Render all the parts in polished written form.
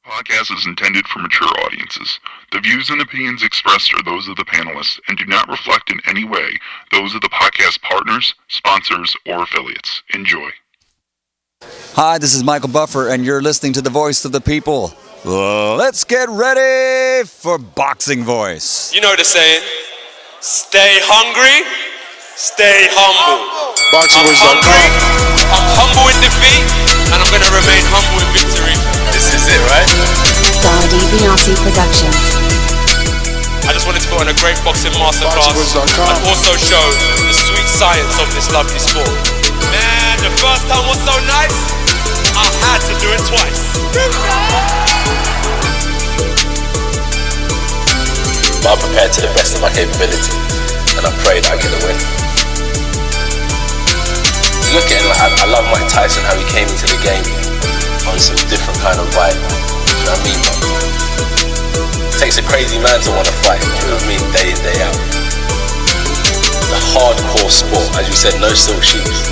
Podcast is intended for mature audiences. The views and opinions expressed are those of the panelists and do not reflect in any way those of the podcast partners, sponsors, or affiliates. Enjoy. Hi, this is Michael Buffer, and you're listening to the voice of the people. Let's get ready for Boxing Voice. You know the saying, stay hungry, stay humble. I'm humble in defeat, and I'm going to remain humble in victory. This is it, right? Dazn Productions. I just wanted to put on a great boxing masterclass and also show the sweet science of this lovely sport. Man, the first time was so nice, I had to do it twice. I'm prepared to the best of my capability, and I pray that I get the win. Look at it, like, I love Mike Tyson, how he came into the game on some different kind of vibe. You know what I mean? It takes a crazy man to want to fight, you know what I mean, day in, day out. The hardcore sport, as you said, no silk shoes.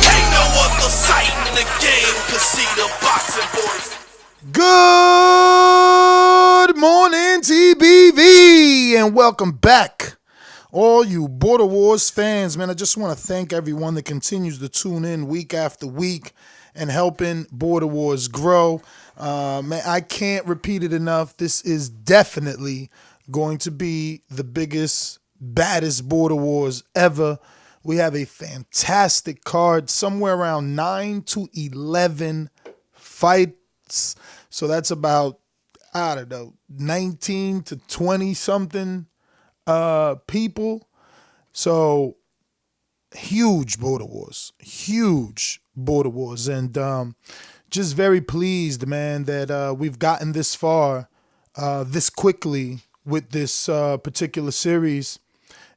Ain't no other sight in the game to see the boxing boys. Good morning, TBV, and welcome back. All you Border Wars fans, man, I just want to thank everyone that continues to tune in week after week and helping Border Wars grow. Man, I can't repeat it enough. This is definitely going to be the biggest, baddest Border Wars ever. We have a fantastic card, somewhere around 9 to 11 fights. So that's about, I don't know, 19 to 20 something people. So huge Border Wars, and just very pleased, man, that we've gotten this far this quickly with this particular series.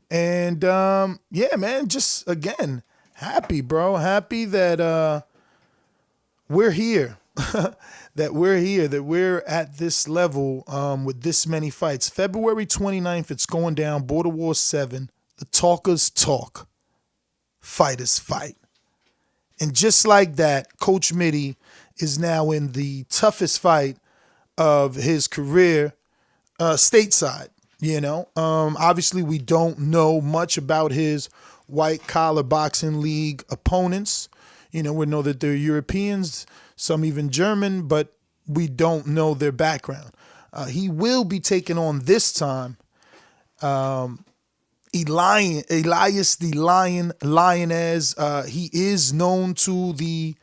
And yeah, man, just again happy that we're here. that we're at this level with this many fights. February 29th, it's going down, Border Wars 7. The talkers talk, fighters fight. And just like that, Coach MIDI is now in the toughest fight of his career stateside. You know, obviously we don't know much about his white collar boxing league opponents. You know, we know that they're Europeans, some even German, but we don't know their background. He will be taking on this time Elias the Lioness. He is known to the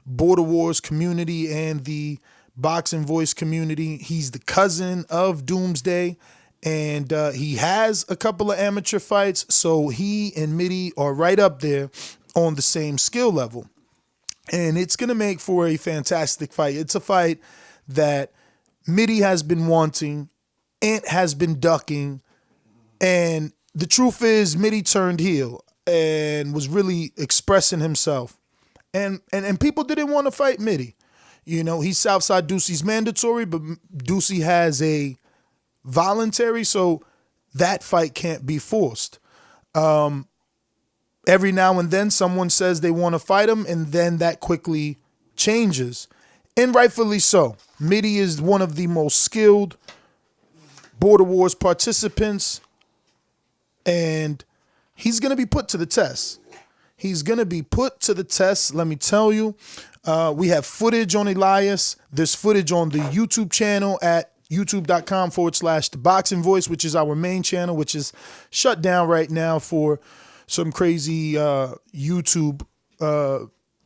Border Wars community and the Boxing Voice community. He's the cousin of Doomsday, and he has a couple of amateur fights, so he and MIDI are right up there on the same skill level. And it's going to make for a fantastic fight. It's a fight that MIDI has been wanting, Ant has been ducking, and the truth is MIDI turned heel and was really expressing himself. And people didn't want to fight MIDI. You know, he's Southside Ducey's mandatory, but Ducey has a voluntary, so that fight can't be forced. Every now and then someone says they want to fight him, and then that quickly changes. And rightfully so. MIDI is one of the most skilled Border Wars participants, and he's going to be put to the test. Let me tell you. We have footage on Elias. There's footage on the YouTube channel at youtube.com/ThaBoxingVoice, which is our main channel, which is shut down right now for some crazy YouTube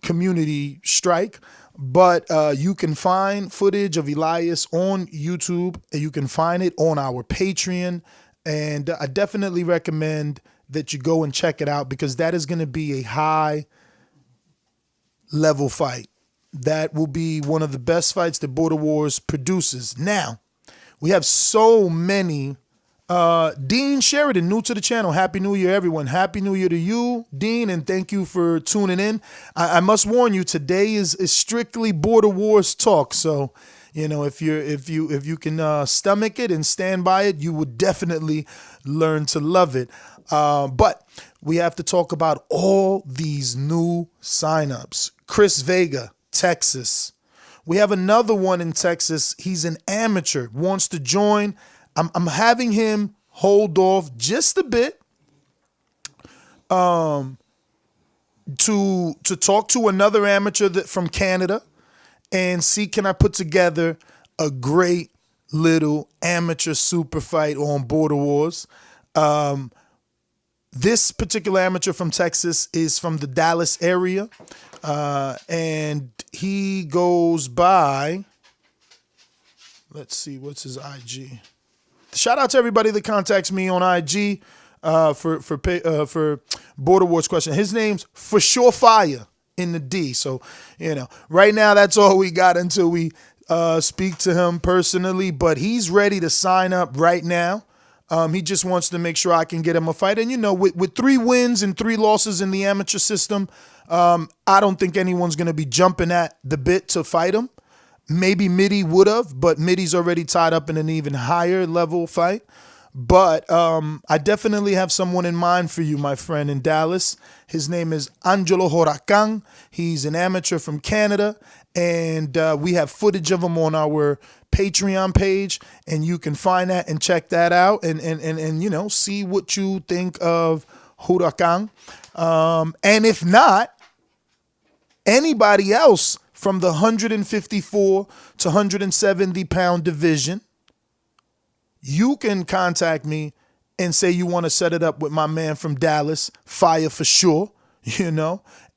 community strike. But you can find footage of Elias on YouTube, and you can find it on our Patreon. And I definitely recommend that you go and check it out, because that is going to be a high level fight. That will be one of the best fights that Border Wars produces. Now, we have so many. Dean Sheridan, new to the channel. Happy New Year, everyone. Happy New Year to you, Dean, and thank you for tuning in. I must warn you, today is strictly Border Wars talk. So, you know, if you can stomach it and stand by it, you would definitely learn to love it. But we have to talk about all these new signups. Chris Vega, Texas. We have another one in Texas. He's an amateur, wants to join. I'm having him hold off just a bit to talk to another amateur from Canada and see, can I put together a great little amateur super fight on Border Wars. This particular amateur from Texas is from the Dallas area, and he goes by, let's see, what's his IG? Shout out to everybody that contacts me on IG for Border Wars question. His name's For Sure Fire in the D. So, right now that's all we got until we speak to him personally, but he's ready to sign up right now. He just wants to make sure I can get him a fight. And, with 3 wins and 3 losses in the amateur system, I don't think anyone's going to be jumping at the bit to fight him. Maybe MIDI would have, but MIDI's already tied up in an even higher level fight. But I definitely have someone in mind for you, my friend, in Dallas. His name is Angelo Hoang. He's an amateur from Canada, and we have footage of him on our Patreon page, and you can find that and check that out and see what you think of Hoang. And if not, anybody else from the 154 to 170 pound division, you can contact me and say you want to set it up with my man from Dallas, Fire for sure,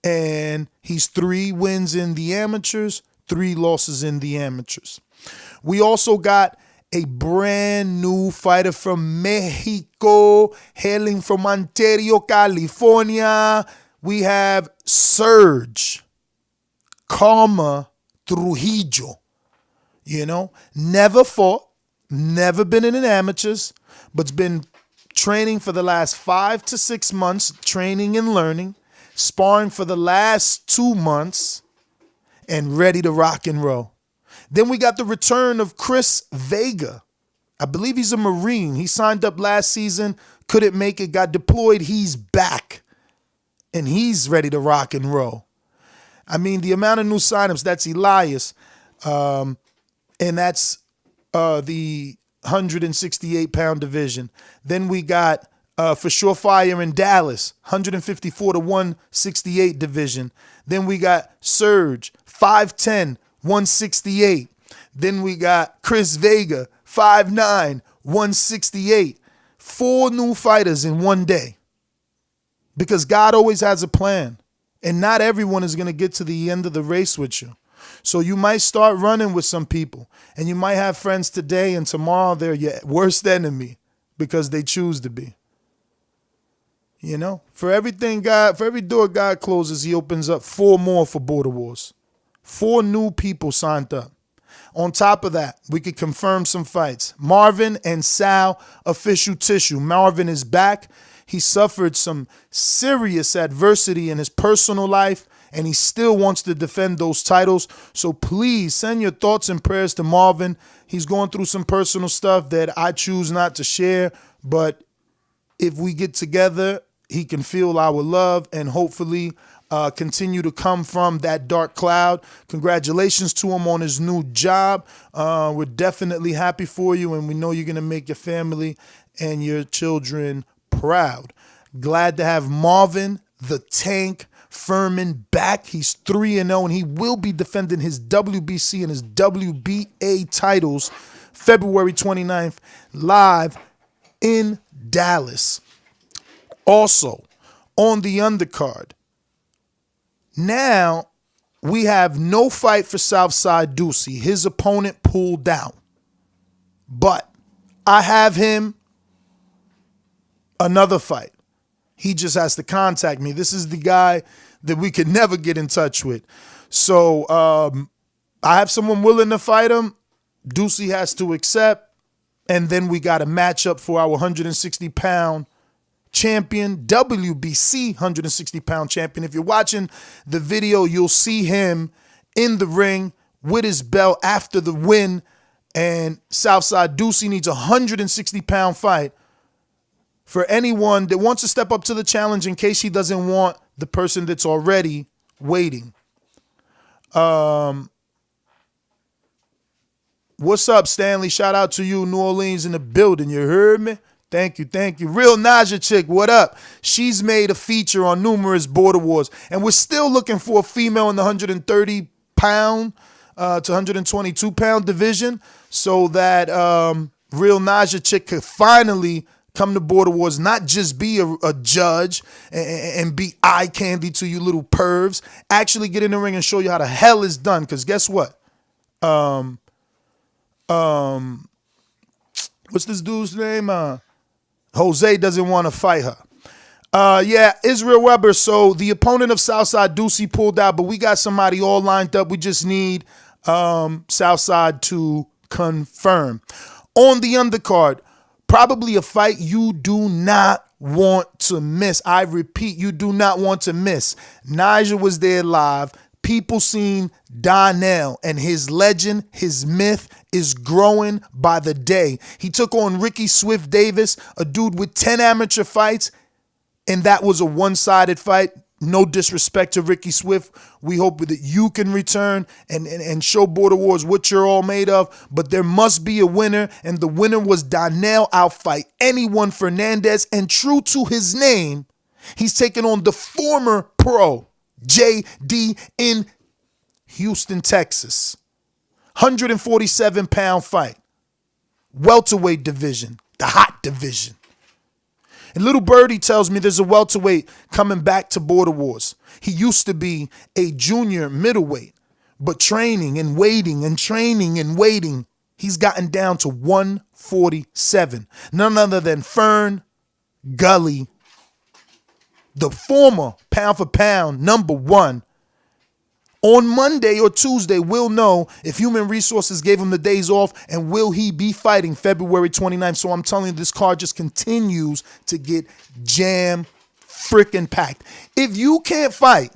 and he's 3 wins in the amateurs, 3 losses in the amateurs. We also got a brand new fighter from Mexico, hailing from Ontario, California. We have Serge, Trujillo, never fought, never been in an amateurs, but's been training for the last 5 to 6 months, training and learning, sparring for the last 2 months, and ready to rock and roll. Then we got the return of Vega. I believe he's a Marine. He signed up last season, couldn't make it, got deployed. He's back, and he's ready to rock and roll. I mean, the amount of new signups, that's Elias, and that's the 168-pound division. Then we got For Sure Fire in Dallas, 154 to 168 division. Then we got Serge, 5'10", 168. Then we got Vega, 5'9", 168. 4 new fighters in one day. Because God always has a plan. And not everyone is going to get to the end of the race with you. So you might start running with some people. And you might have friends today and tomorrow they're your worst enemy because they choose to be. For every door God closes, he opens up 4 more for Border Wars. 4 new people signed up. On top of that, we could confirm some fights. Marvin and Sal, official tissue. Marvin is back. He suffered some serious adversity in his personal life, and he still wants to defend those titles. So please send your thoughts and prayers to Marvin. He's going through some personal stuff that I choose not to share, but if we get together, he can feel our love and hopefully continue to come from that dark cloud. Congratulations to him on his new job. We're definitely happy for you, and we know you're going to make your family and your children proud. Glad to have Marvin the Tank Furman back. He's 3-0, and he will be defending his WBC and his WBA titles February 29th live in Dallas. Also, on the undercard, now we have no fight for Southside Ducey. His opponent pulled out. But I have him another fight. He just has to contact me. This is the guy that we could never get in touch with. So I have someone willing to fight him. Ducey has to accept. And then we got a matchup for our 160-pound champion, WBC 160-pound champion. If you're watching the video, you'll see him in the ring with his belt after the win. And Southside Ducey needs a 160-pound fight for anyone that wants to step up to the challenge in case he doesn't want the person that's already waiting. What's up, Stanley? Shout out to you, New Orleans in the building. You heard me? Thank you. Real Naja chick, what up? She's made a feature on numerous border wars, and we're still looking for a female in the 130-pound to 122-pound division so that Real Naja chick could finally come to border wars, not just be a judge and be eye candy to you little pervs. Actually get in the ring and show you how the hell it's done. Because guess what? What's this dude's name? Jose doesn't want to fight her. Yeah, Rio Weber. So the opponent of Southside, Doocy, pulled out, but we got somebody all lined up. We just need Southside to confirm. On the undercard, probably a fight you do not want to miss. I repeat, you do not want to miss. Nigel was there live. People seen Donel, and his legend, his myth is growing by the day. He took on Ricky Swift Davis, a dude with 10 amateur fights, and that was a one-sided fight. No disrespect to Ricky Swift. We hope that you can return and show Border Wars what you're all made of. But there must be a winner, and the winner was Donel outfight anyone Fernandez. And true to his name, he's taking on the former pro, JD, in Houston, Texas. 147-pound fight. Welterweight division, the hot division. And Little Birdie tells me there's a welterweight coming back to Border Wars. He used to be a junior middleweight, but training and waiting and training and waiting, he's gotten down to 147. None other than Fern Gully, the former pound for pound #1. On Monday or Tuesday, we'll know if Human Resources gave him the days off and will he be fighting February 29th. So I'm telling you, this card just continues to get jam freaking packed. If you can't fight,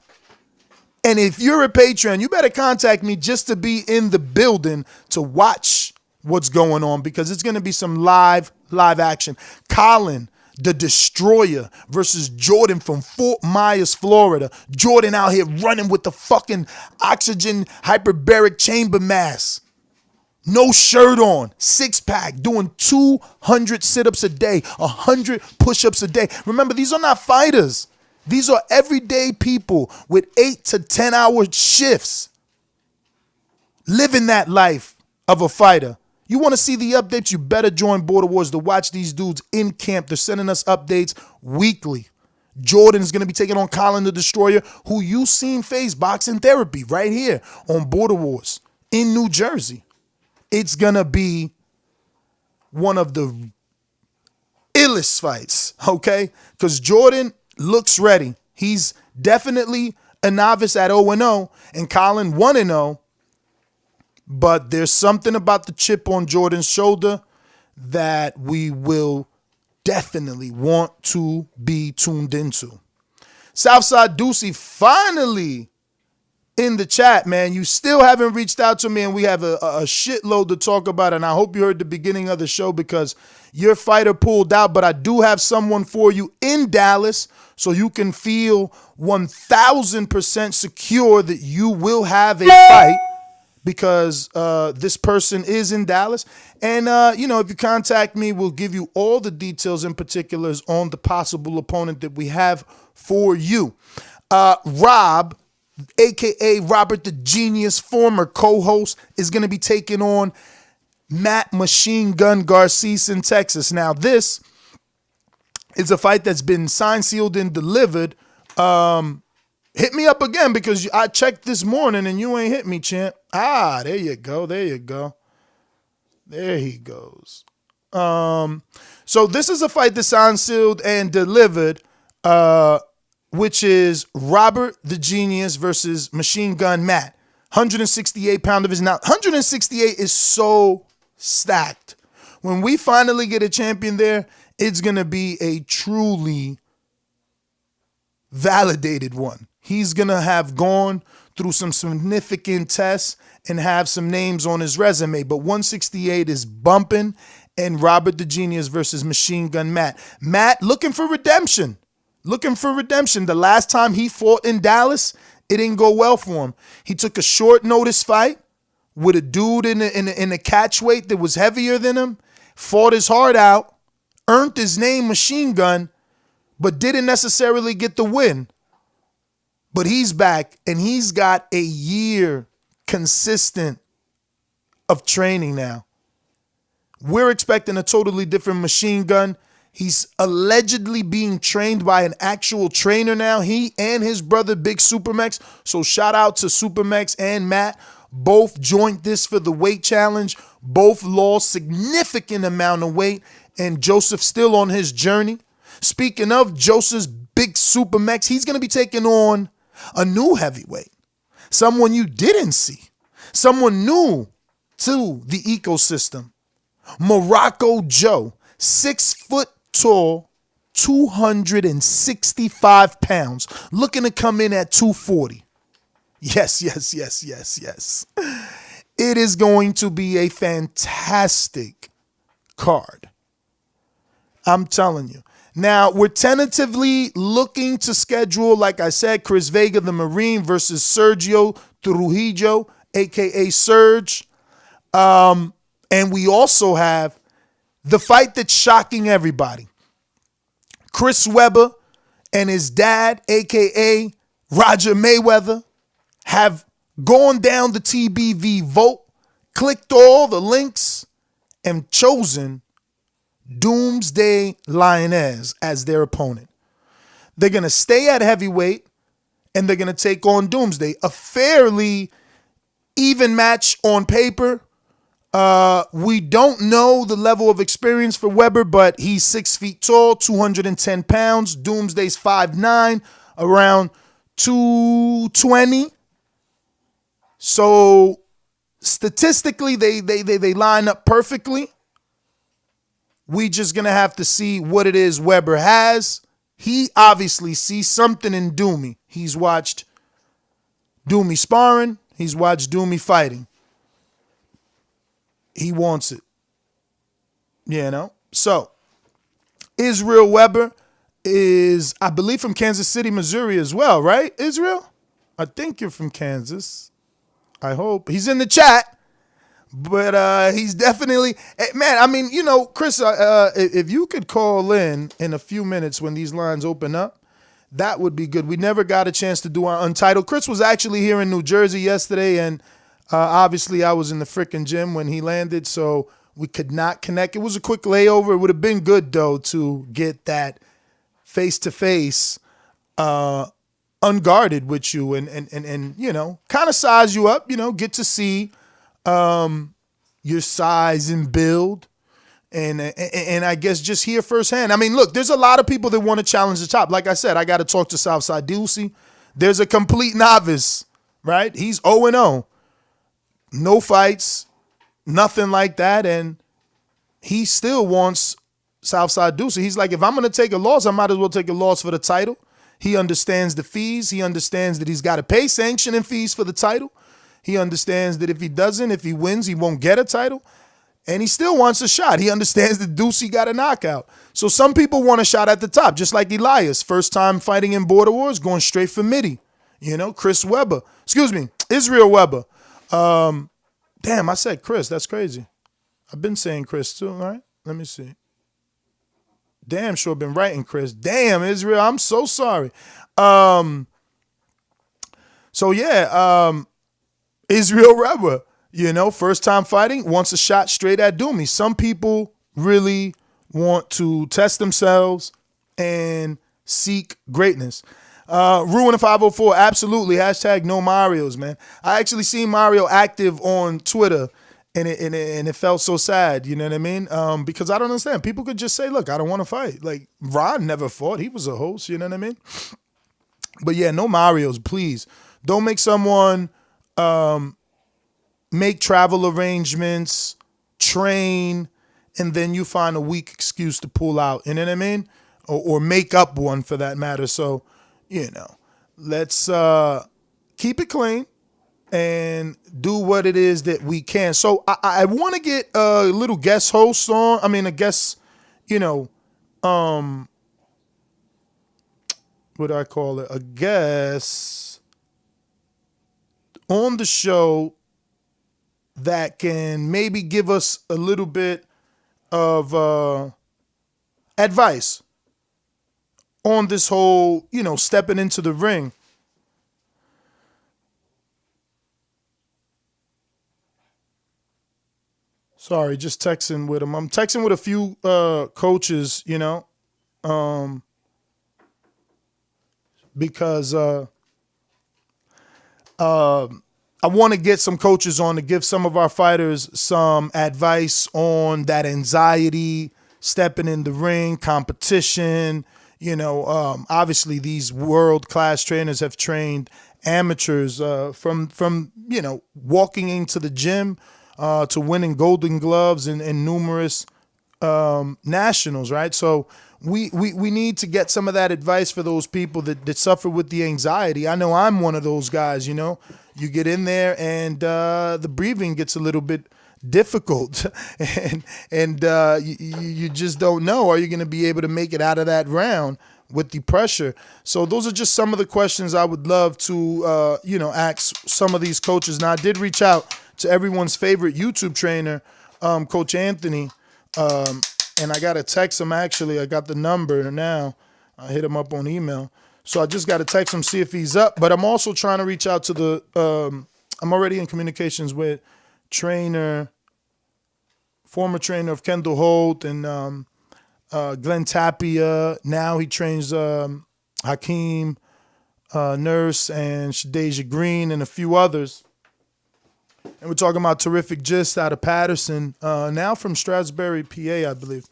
and if you're a patron, you better contact me just to be in the building to watch what's going on, because it's going to be some live action. Colin, the Destroyer, versus Jordon from Fort Myers, Florida. Jordon out here running with the fucking oxygen hyperbaric chamber mask. No shirt on, 6-pack, doing 200 sit-ups a day, 100 push-ups a day. Remember, these are not fighters. These are everyday people with 8 to 10-hour shifts, living that life of a fighter. You want to see the updates? You better join Border Wars to watch these dudes in camp. They're sending us updates weekly. Jordon is going to be taking on Colin the Destroyer, who you seen face boxing therapy right here on Border Wars in New Jersey. It's going to be one of the illest fights, okay? Because Jordon looks ready. He's definitely a novice at 0-0, and Colin 1-0. But there's something about the chip on Jordan's shoulder that we will definitely want to be tuned into. Southside Doocy finally in the chat, man. You still haven't reached out to me, and we have a shitload to talk about, and I hope you heard the beginning of the show because your fighter pulled out, but I do have someone for you in Dallas so you can feel 1,000% secure that you will have a fight, because this person is in Dallas. And, if you contact me, we'll give you all the details and particulars on the possible opponent that we have for you. Rob, a.k.a. Robert the Genius, former co-host, is going to be taking on Matt Machine Gun Garcia in Texas. Now, this is a fight that's been signed, sealed, and delivered. Hit me up again, because I checked this morning and you ain't hit me, champ. There you go. There he goes. So this is a fight that's signed, sealed, and delivered, which is Robert the Genius versus Machine Gun Matt. 168-pound division. Now, 168 is so stacked. When we finally get a champion there, it's going to be a truly validated one. He's going to have gone through some significant tests and have some names on his resume. But 168 is bumping, and Robert the Genius versus Machine Gun Matt. Matt looking for redemption. The last time he fought in Dallas, It didn't go well for him. He took a short notice fight with a dude in the catch weight that was heavier than him, fought his heart out, earned his name Machine Gun, but didn't necessarily get the win. But he's back, and he's got a year consistent of training now. We're expecting a totally different Machine Gun. He's allegedly being trained by an actual trainer now. He and his brother, Big SuperMEX. So shout out to SuperMEX and Matt. Both joined this for the weight challenge. Both lost significant amount of weight. And Joseph's still on his journey. Speaking of Joseph's Big SuperMEX, he's going to be taking on a new heavyweight. Someone you didn't see. Someone new to the ecosystem. Morocco Joe. 6 foot tall, 265 pounds. Looking to come in at 240. Yes. It is going to be a fantastic card. I'm telling you. Now, we're tentatively looking to schedule, like I said, Chris Vega, the Marine, versus Sergio Trujillo, a.k.a. Serge. And we also have the fight that's shocking everybody. Chris Weber and his dad, a.k.a. Roger Mayweather, have gone down the TBV vote, clicked all the links, and chosen Doomsday Lioness as their opponent. They're going to stay at heavyweight, and they're going to take on Doomsday. A fairly even match on paper. We don't know the level of experience for Weber, but he's 6 feet tall, 210 pounds. Doomsday's 5'9", around 220. So statistically, they line up perfectly. We just going to have to see what it is Weber has. He obviously sees something in Doomy. He's watched Doomy sparring. He's watched Doomy fighting. He wants it. You know? So, Israel Weber is, I believe, from Kansas City, Missouri as well, right, Israel? I think you're from Kansas. I hope. He's in the chat. But he's definitely, man, I mean, you know, Chris, if you could call in a few minutes when these lines open up, that would be good. We never got a chance to do our Untitled. Chris was actually here in New Jersey yesterday, and obviously I was in the frickin' gym when he landed, so we could not connect. It was a quick layover. It would have been good, though, to get that face-to-face unguarded with you and you know, kind of size you up, you know, get to see your size and build, and I guess just hear firsthand. I mean, look, there's a lot of people that want to challenge the top. Like I said, I got to talk to Southside Dulcie. There's a complete novice, right? He's 0-0. No fights, nothing like that, and he still wants Southside Dulcie. He's like, if I'm going to take a loss, I might as well take a loss for the title. He understands the fees. He understands that he's got to pay sanction and fees for the title. He understands that if he doesn't, if he wins, he won't get a title. And he still wants a shot. He understands that Dulcie got a knockout. So some people want a shot at the top, just like Elias. First time fighting in Border Wars, going straight for MIDI. You know, Israel Weber. Damn, I said Chris. That's crazy. I've been saying Chris too, all right? Let me see. Damn sure been writing Chris. Damn, Israel, I'm so sorry. Israel Weber, you know, first time fighting, wants a shot straight at Doomy. Some people really want to test themselves and seek greatness. Ruin 504, absolutely. Hashtag no Marios, man. I actually seen Mario active on Twitter, and it felt so sad, you know what I mean? Because I don't understand. People could just say, look, I don't want to fight. Like, Ron never fought. He was a host, you know what I mean? But yeah, no Marios, please. Don't make someone make travel arrangements, train, and then you find a weak excuse to pull out, you know what I mean? Or make up one for that matter. So, you know, let's keep it clean and do what it is that we can. So I want to get a little guest host on. I mean, a guest, you know, what do I call it? A guest on the show that can maybe give us a little bit of advice on this whole, stepping into the ring. Sorry, just texting with him. I'm texting with a few coaches, because I want to get some coaches on to give some of our fighters some advice on that anxiety, stepping in the ring, competition. Obviously these world-class trainers have trained amateurs from walking into the gym to winning Golden Gloves and numerous nationals, right? So we need to get some of that advice for those people that suffer with the anxiety. I know I'm one of those guys, You get in there and the breathing gets a little bit difficult and you just don't know, are you going to be able to make it out of that round with the pressure? So those are just some of the questions I would love to, ask some of these coaches. Now, I did reach out to everyone's favorite YouTube trainer, Coach Anthony, and I got to text him, actually. I got the number now. I hit him up on email. So I just got to text him, see if he's up. But I'm also trying to reach out to I'm already in communications with former trainer of Kendall Holt and Glenn Tapia. Now he trains Hakeem Nurse and Shadeja Green and a few others. And we're talking about Terrific Gist out of Patterson, now from Strasbury, PA, I believe.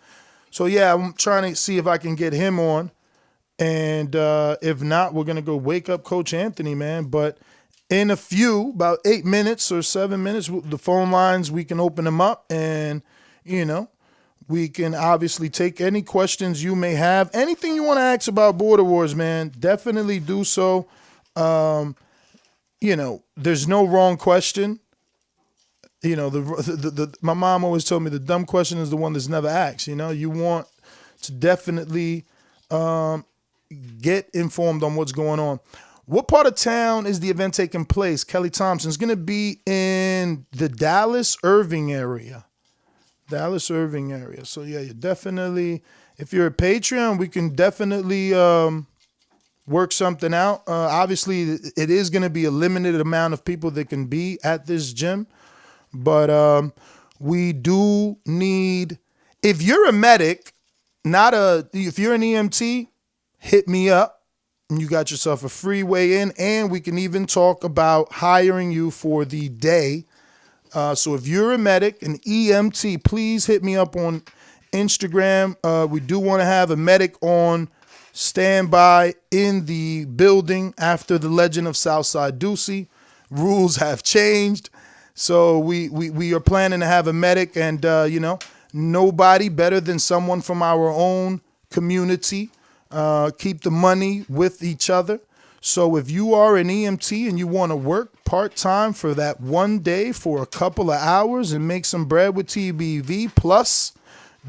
So, yeah, I'm trying to see if I can get him on. And if not, we're going to go wake up Coach Anthony, man. But in about 8 minutes or 7 minutes, the phone lines, we can open them up. And, we can obviously take any questions you may have. Anything you want to ask about Border Wars, man, definitely do so. There's no wrong question. My mom always told me the dumb question is the one that's never asked. You want to definitely get informed on what's going on. What part of town is the event taking place? Kelly Thompson's going to be in the Dallas Irving area. So, yeah, you definitely, if you're a Patreon, we can definitely work something out. Obviously, it is going to be a limited amount of people that can be at this gym. But we do need, if you're a medic, if you're an EMT, hit me up and you got yourself a free weigh-in, and we can even talk about hiring you for the day. So if you're a medic, an EMT, please hit me up on Instagram. We do want to have a medic on standby in the building after the legend of Southside Ducey. Rules have changed. So we are planning to have a medic, and, nobody better than someone from our own community. Keep the money with each other. So if you are an EMT and you want to work part-time for that one day for a couple of hours and make some bread with TBV, plus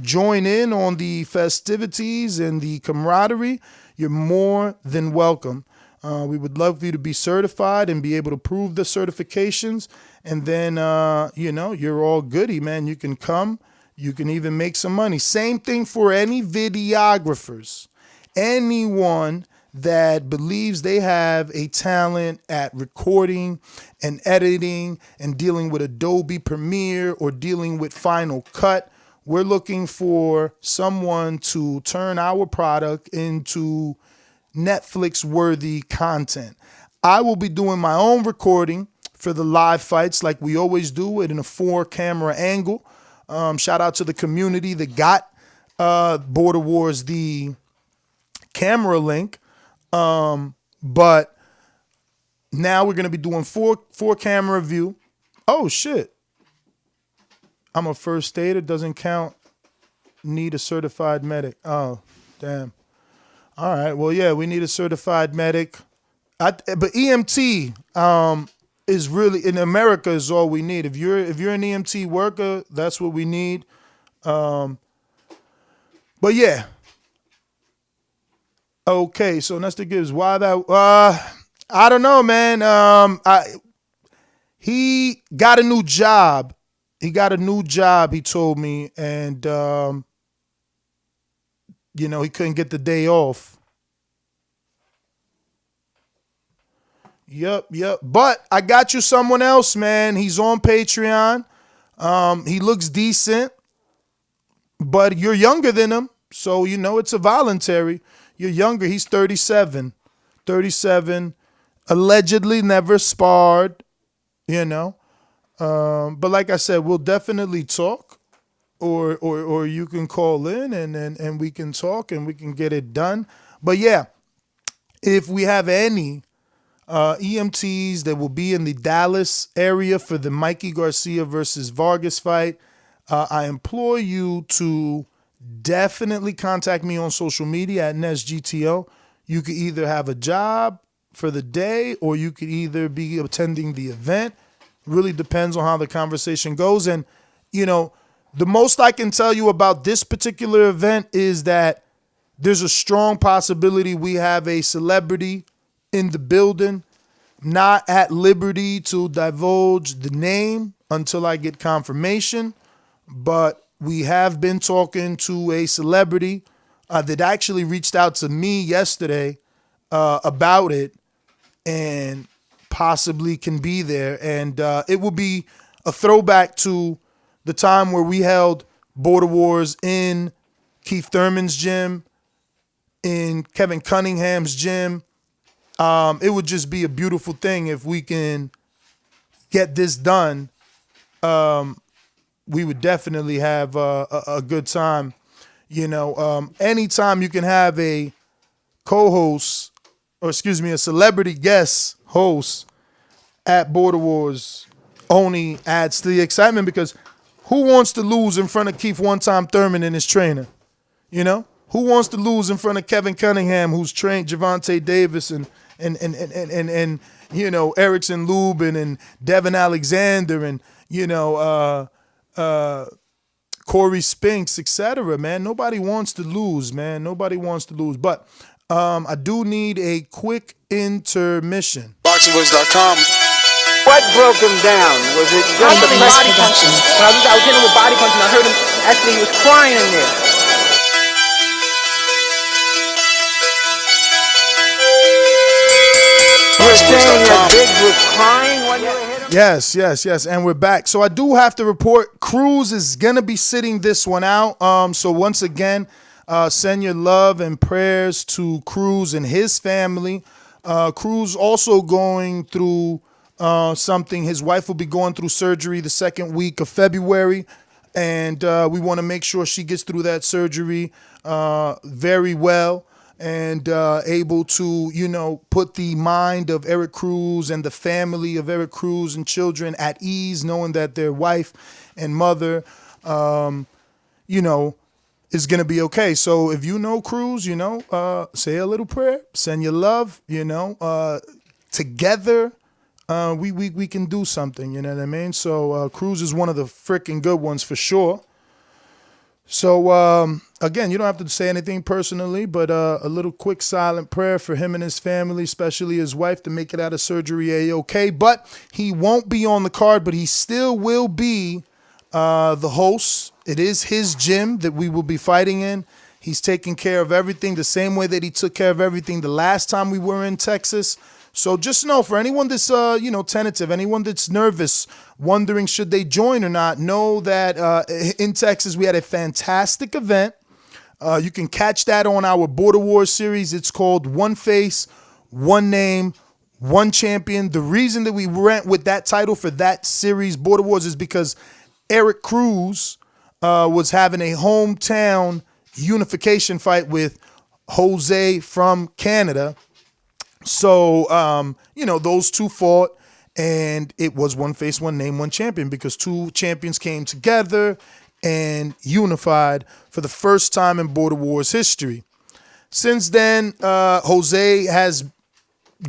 join in on the festivities and the camaraderie, you're more than welcome. We would love for you to be certified and be able to prove the certifications. And then, you're all goody, man. You can come. You can even make some money. Same thing for any videographers. Anyone that believes they have a talent at recording and editing and dealing with Adobe Premiere or dealing with Final Cut. We're looking for someone to turn our product into Netflix-worthy content. I will be doing my own recording for the live fights like we always do it in a 4-camera angle. Shout out to the community that got Border Wars the camera link. But now we're going to be doing four camera view. Oh, shit. I'm a first aider. Doesn't count. Need a certified medic. Oh, damn. All right. Well, yeah, we need a certified medic. But EMT is really, in America, is all we need. If you're an EMT worker, that's what we need. But yeah. Okay, so Nestor Gibbs, why that? I don't know, man. he got a new job. He told me, and, he couldn't get the day off. Yep. But I got you someone else, man. He's on Patreon. He looks decent, but you're younger than him. So, it's a voluntary. You're younger. He's 37. Allegedly never sparred, But like I said, we'll definitely talk, or you can call in and we can talk and we can get it done. But yeah, if we have any EMTs that will be in the Dallas area for the Mikey Garcia versus Vargas fight, I implore you to definitely contact me on social media at NesGTO. You could either have a job for the day or you could either be attending the event. Really depends on how the conversation goes. And, the most I can tell you about this particular event is that there's a strong possibility we have a celebrity in the building. Not at liberty to divulge the name until I get confirmation, but we have been talking to a celebrity that actually reached out to me yesterday about it and possibly can be there. And it will be a throwback to the time where we held Border Wars in Keith Thurman's gym, in Kevin Cunningham's gym. It would just be a beautiful thing if we can get this done. We would definitely have a good time. Anytime you can have a co-host, a celebrity guest host at Border Wars only adds to the excitement, because who wants to lose in front of Keith One-Time Thurman and his trainer? Who wants to lose in front of Kevin Cunningham, who's trained Gervonta Davis and Erickson Lubin and Devin Alexander and Corey Spinks, etc. Man, nobody wants to lose, man. Nobody wants to lose. But I do need a quick intermission. ThaBoxingvoice.com. What broke him down? Was it just the body punches? When I was hitting him with body punches, and I heard him actually, he was crying in there. You were saying that Biggs was crying when you were hitting him? Yes, and we're back. So I do have to report, Cruz is gonna be sitting this one out. So once again, send your love and prayers to Cruz and his family. Cruz also going through something. His wife will be going through surgery the second week of February, and we want to make sure she gets through that surgery very well and able to, put the mind of Eric Cruz and the family of Eric Cruz and children at ease, knowing that their wife and mother, is going to be okay. So if you know Cruz, say a little prayer, send your love, together. We can do something, you know what I mean? So Cruz is one of the freaking good ones for sure. So again, you don't have to say anything personally, but a little quick silent prayer for him and his family, especially his wife, to make it out of surgery A-okay. But he won't be on the card, but he still will be the host. It is his gym that we will be fighting in. He's taking care of everything the same way that he took care of everything the last time we were in Texas. So just know, for anyone that's, tentative, anyone that's nervous, wondering should they join or not, know that in Texas we had a fantastic event. You can catch that on our Border Wars series. It's called One Face, One Name, One Champion. The reason that we went with that title for that series, Border Wars, is because Eric Cruz was having a hometown unification fight with Jose from Canada. So, those two fought, and it was One Face, One Name, One Champion, because two champions came together and unified for the first time in Border Wars history. Since then, Jose has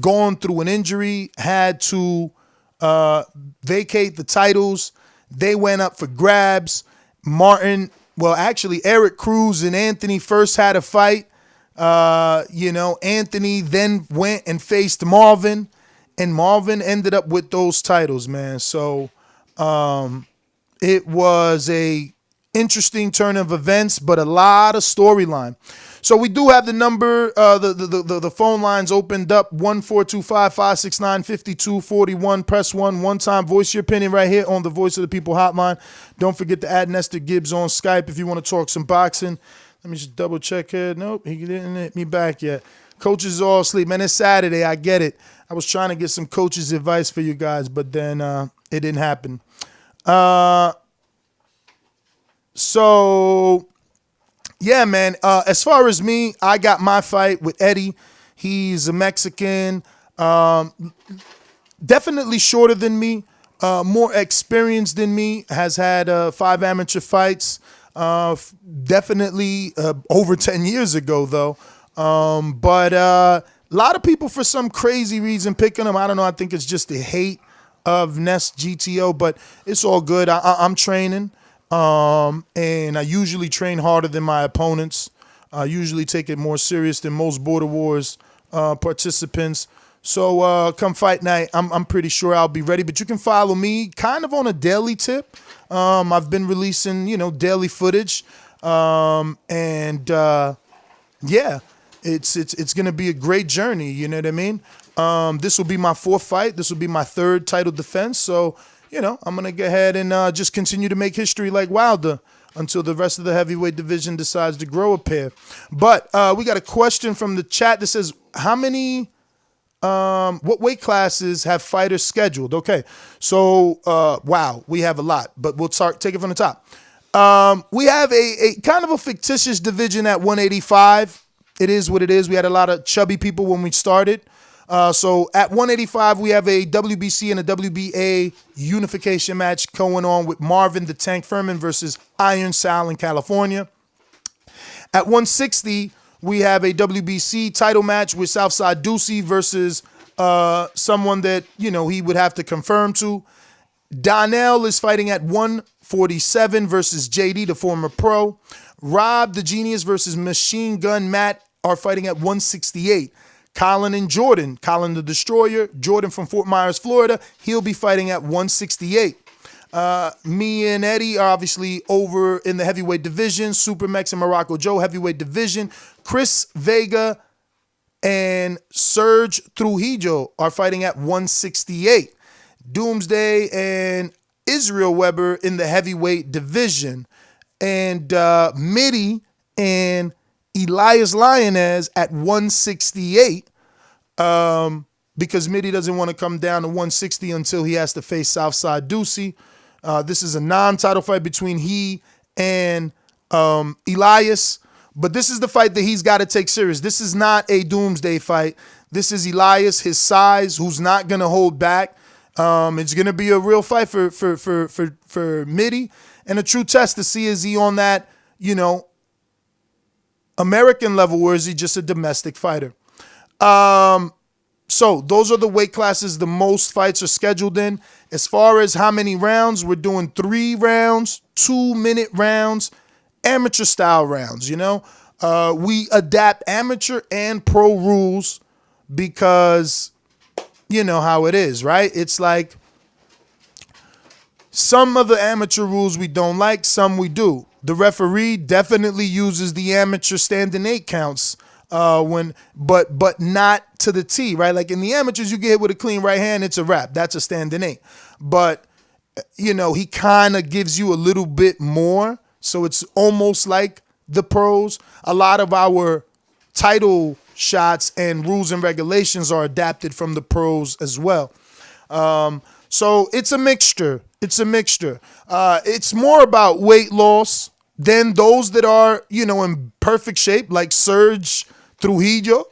gone through an injury, had to vacate the titles. They went up for grabs. Eric Cruz and Anthony first had a fight. Anthony then went and faced Marvin, and Marvin ended up with those titles, man. So it was a interesting turn of events, but a lot of storyline. So we do have the number, the phone lines opened up, 1-425-569-5241. Press 1 one time. Voice your opinion right here on the Voice of the People hotline. Don't forget to add Nestor Gibbs on Skype if you want to talk some boxing. Let me just double check here. Nope, he didn't hit me back yet. Coaches are all asleep. Man, it's Saturday. I get it. I was trying to get some coaches' advice for you guys, but then it didn't happen. So, yeah, man. As far as me, I got my fight with Eddie. He's a Mexican. Definitely shorter than me. More experienced than me. Has had 5 amateur fights. Definitely over 10 years ago, though. But a lot of people, for some crazy reason, picking him. I don't know. I think it's just the hate of Nest GTO, but it's all good. I'm training. And I usually train harder than my opponents. I usually take it more serious than most Border Wars participants. So come fight night, I'm pretty sure I'll be ready. But you can follow me kind of on a daily tip. I've been releasing, daily footage. Yeah, it's gonna be a great journey. You know what I mean? This will be my 4th fight. This will be my 3rd title defense. So, I'm going to go ahead and just continue to make history like Wilder until the rest of the heavyweight division decides to grow a pair. But we got a question from the chat that says, what weight classes have fighters scheduled? Okay, so, wow, we have a lot, but we'll take it from the top. We have a kind of a fictitious division at 185. It is what it is. We had a lot of chubby people when we started. So at 185, we have a WBC and a WBA unification match going on with Marvin the Tank Furman versus Iron Sal in California. At 160, we have a WBC title match with Southside Ducey versus someone that, he would have to confirm to. Donel is fighting at 147 versus JD, the former pro. Rob the Genius versus Machine Gun Matt are fighting at 168. Colin and Jordon, Colin the Destroyer, Jordon from Fort Myers, Florida, he'll be fighting at 168. Me and Eddie are obviously over in the heavyweight division, SuperMEX and Morocco Joe heavyweight division. Chris Vega and Serge Trujillo are fighting at 168. Doomsday and Rio Weber in the heavyweight division. And MIDI and Elias Lioness at 168 because MIDI doesn't want to come down to 160 until he has to face Southside Ducey. This is a non-title fight between he and Elias, but this is the fight that he's got to take serious. This is not a Doomsday fight. This is Elias, his size, who's not going to hold back. It's going to be a real fight for MIDI and a true test to see is he on that, American level, or is he just a domestic fighter? So those are the weight classes the most fights are scheduled in. As far as how many rounds, we're doing 3 rounds, 2-minute rounds, amateur style rounds, We adapt amateur and pro rules because you know how it is, right? It's like some of the amateur rules we don't like, some we do. The referee definitely uses the amateur standing 8 counts but not to the T, right? Like in the amateurs, you get hit with a clean right hand, it's a wrap. That's a standing 8. But, he kind of gives you a little bit more. So it's almost like the pros. A lot of our title shots and rules and regulations are adapted from the pros as well. So it's a mixture. It's more about weight loss than those that are, in perfect shape, like Serge Trujillo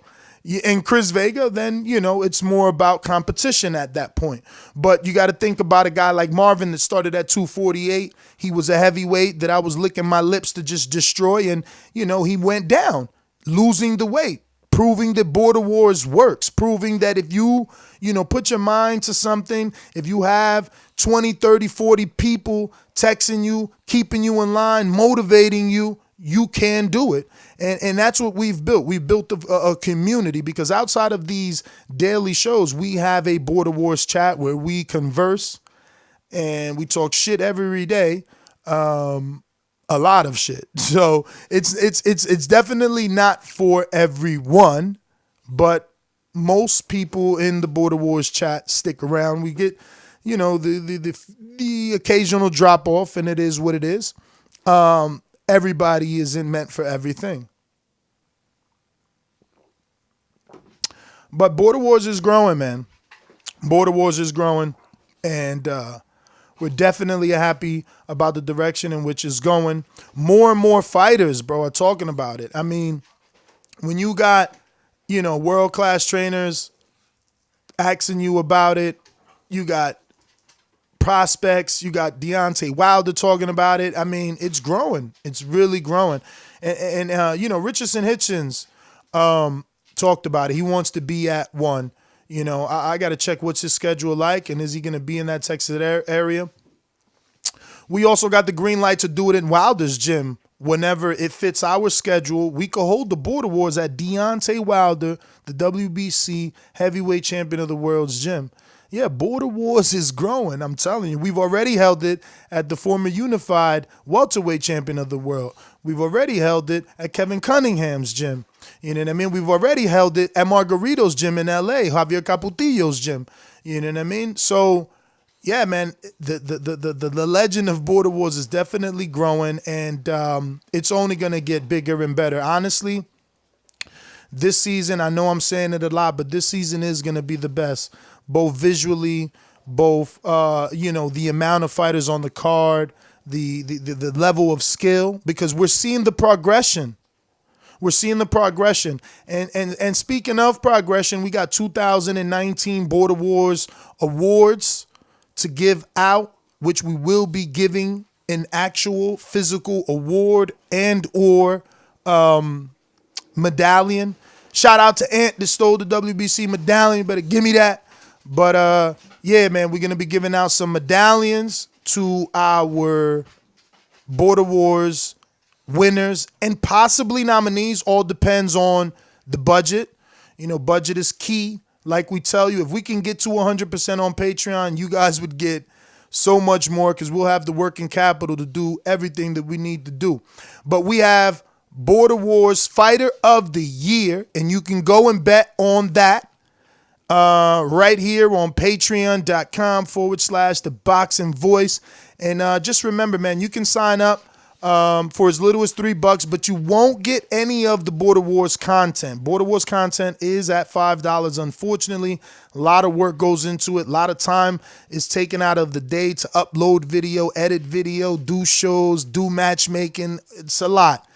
and Chris Vega. Then, it's more about competition at that point. But you got to think about a guy like Marvin that started at 248. He was a heavyweight that I was licking my lips to just destroy. And, he went down, losing the weight, proving that Border Wars works, proving that if you, put your mind to something, if you have 20, 30, 40 people texting you, keeping you in line, motivating you, you can do it. And that's what we've built. We've built a community, because outside of these daily shows, we have a Border Wars chat where we converse and we talk shit every day. A lot of shit. So it's definitely not for everyone, but most people in the Border Wars chat stick around. We get, the occasional drop off, and it is what it is. Everybody isn't meant for everything. But Border Wars is growing, man. Border Wars is growing, and we're definitely happy about the direction in which it's going. More and more fighters, bro, are talking about it. I mean, when you got, world-class trainers asking you about it, you got prospects, you got Deontay Wilder talking about it. I mean, it's growing. It's really growing. And Richardson Hitchens talked about it. He wants to be at one. I got to check what's his schedule like, and is he going to be in that Texas area? We also got the green light to do it in Wilder's gym. Whenever it fits our schedule, we could hold the Border Wars at Deontay Wilder, the WBC heavyweight champion of the world's gym. Yeah, Border Wars is growing. I'm telling you. We've already held it at the former unified welterweight champion of the world. We've already held it at Kevin Cunningham's gym. You know what I mean? We've already held it at Margarito's gym in LA, Javier Caputillo's gym. You know what I mean? So, yeah, man, the legend of Border Wars is definitely growing, and it's only going to get bigger and better. Honestly, this season, I know I'm saying it a lot, but this season is going to be the best, both visually, both, the amount of fighters on the card, the level of skill, because we're seeing the progression. We're seeing the progression. And speaking of progression, we got 2019 Border Wars awards to give out, which we will be giving an actual physical award and or medallion. Shout out to Ant that stole the WBC medallion. You better give me that. But yeah, man, we're going to be giving out some medallions to our Border Wars winners and possibly nominees. All depends on the budget. Budget is key. Like we tell you, if we can get to 100% on Patreon, you guys would get so much more, because we'll have the working capital to do everything that we need to do. But we have Border Wars Fighter of the Year, and you can go and bet on that right here on patreon.com/ThaBoxingVoice. And just remember, man, you can sign up for as little as $3, but you won't get any of the Border Wars content. Border Wars content is at $5, unfortunately. A lot of work goes into it. A lot of time is taken out of the day to upload video, edit video, do shows, do matchmaking. It's a lot.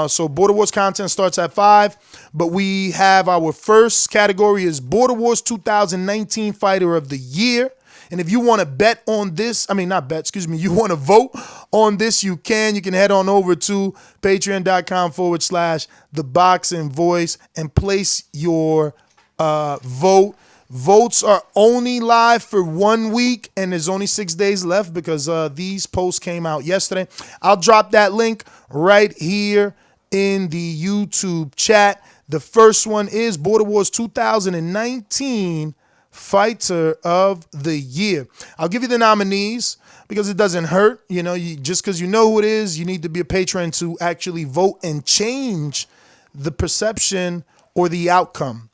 So Border Wars content starts at $5, but we have our first category is Border Wars 2019 Fighter of the Year. And if you want to bet on this, you want to vote on this, you can. You can head on over to patreon.com/ThaBoxingVoice and place your vote. Votes are only live for 1 week, and there's only 6 days left because these posts came out yesterday. I'll drop that link right here in the YouTube chat. The first one is Border Wars 2019 Fighter of the Year. I'll give you the nominees because it doesn't hurt. Just because you know who it is, you need to be a patron to actually vote and change the perception or the outcome.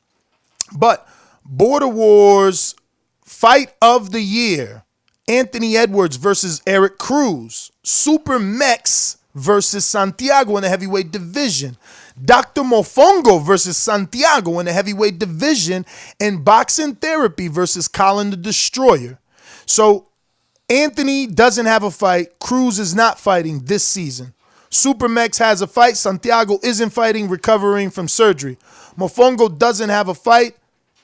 But Border Wars Fight of the Year: Anthony Edwards versus Eric Cruz. SuperMEX versus Santiago in the heavyweight division. Dr. Mofongo versus Santiago in the heavyweight division. And Boxing Therapy versus Colin the Destroyer. So Anthony doesn't have a fight. Cruz is not fighting this season. SuperMEX has a fight. Santiago isn't fighting, recovering from surgery. Mofongo doesn't have a fight.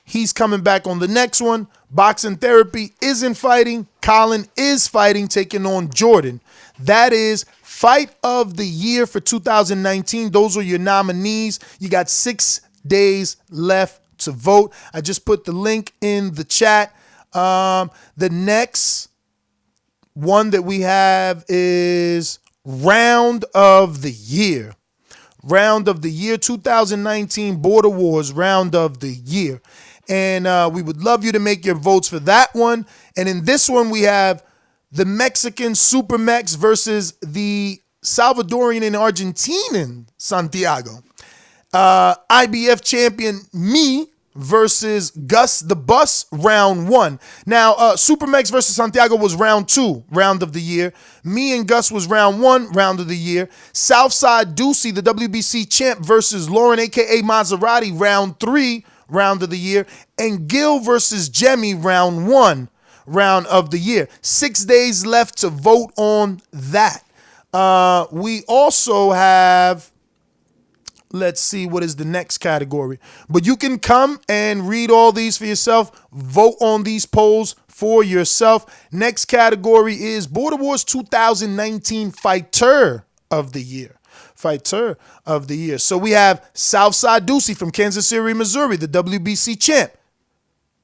He's coming back on the next one. Boxing Therapy isn't fighting. Colin is fighting, taking on Jordon. That is Fight of the Year for 2019. Those are your nominees. You got 6 days left to vote. I just put the link in the chat. The next one that we have is round of the year. Round of the year 2019 Border Wars round of the year. And we would love you to make your votes for that one. And in this one, we have the Mexican SuperMEX versus the Salvadorian and Argentinian Santiago. IBF champion me versus Gus the Bus, round 1. Now, SuperMEX versus Santiago was round 2, round of the year. Me and Gus was round 1, round of the year. Southside Doocy, the WBC champ, versus Lauren, a.k.a. Maserati, round 3, round of the year. And Gil versus Jemmy, round 1, round of the year. 6 days left to vote on that. We also have... Let's see what is the next category. But you can come and read all these for yourself. Vote on these polls for yourself. Next category is Border Wars 2019 Fighter of the Year. Fighter of the Year. So we have Southside Doocy from Kansas City, Missouri, the WBC champ,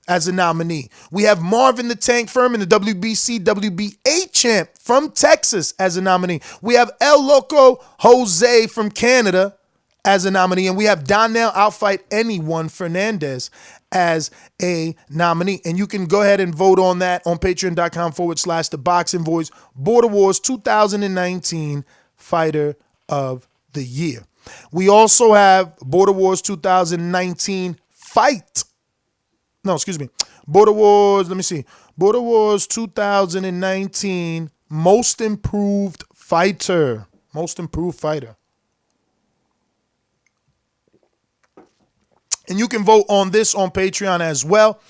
as a nominee. We have Marvin the Tank Furman, the WBC WBA champ from Texas, as a nominee. We have El Loco Jose from Canada as a nominee, and we have Donel Outfight Anyone Fernandez as a nominee. And you can go ahead and vote on that on patreon.com/ThaBoxingVoice Border Wars 2019 Fighter of the Year. We also have Border Wars 2019 Border Wars, let me see. Border Wars 2019 Most Improved Fighter. Most Improved Fighter. And you can vote on this on Patreon as well.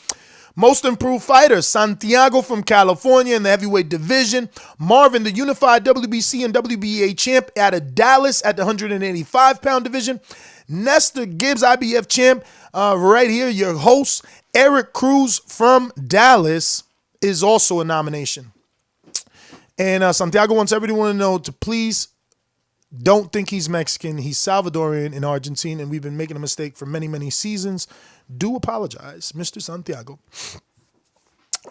Most Improved Fighter, Santiago from California in the heavyweight division. Marvin, the unified WBC and WBA champ out of Dallas at the 185-pound division. Nestor Gibbs, IBF champ, right here, your host. Eric Cruz from Dallas is also a nomination. And Santiago wants everyone to know to please don't think he's Mexican. He's Salvadorian and Argentine, and we've been making a mistake for many, many seasons. Do apologize, Mr. Santiago.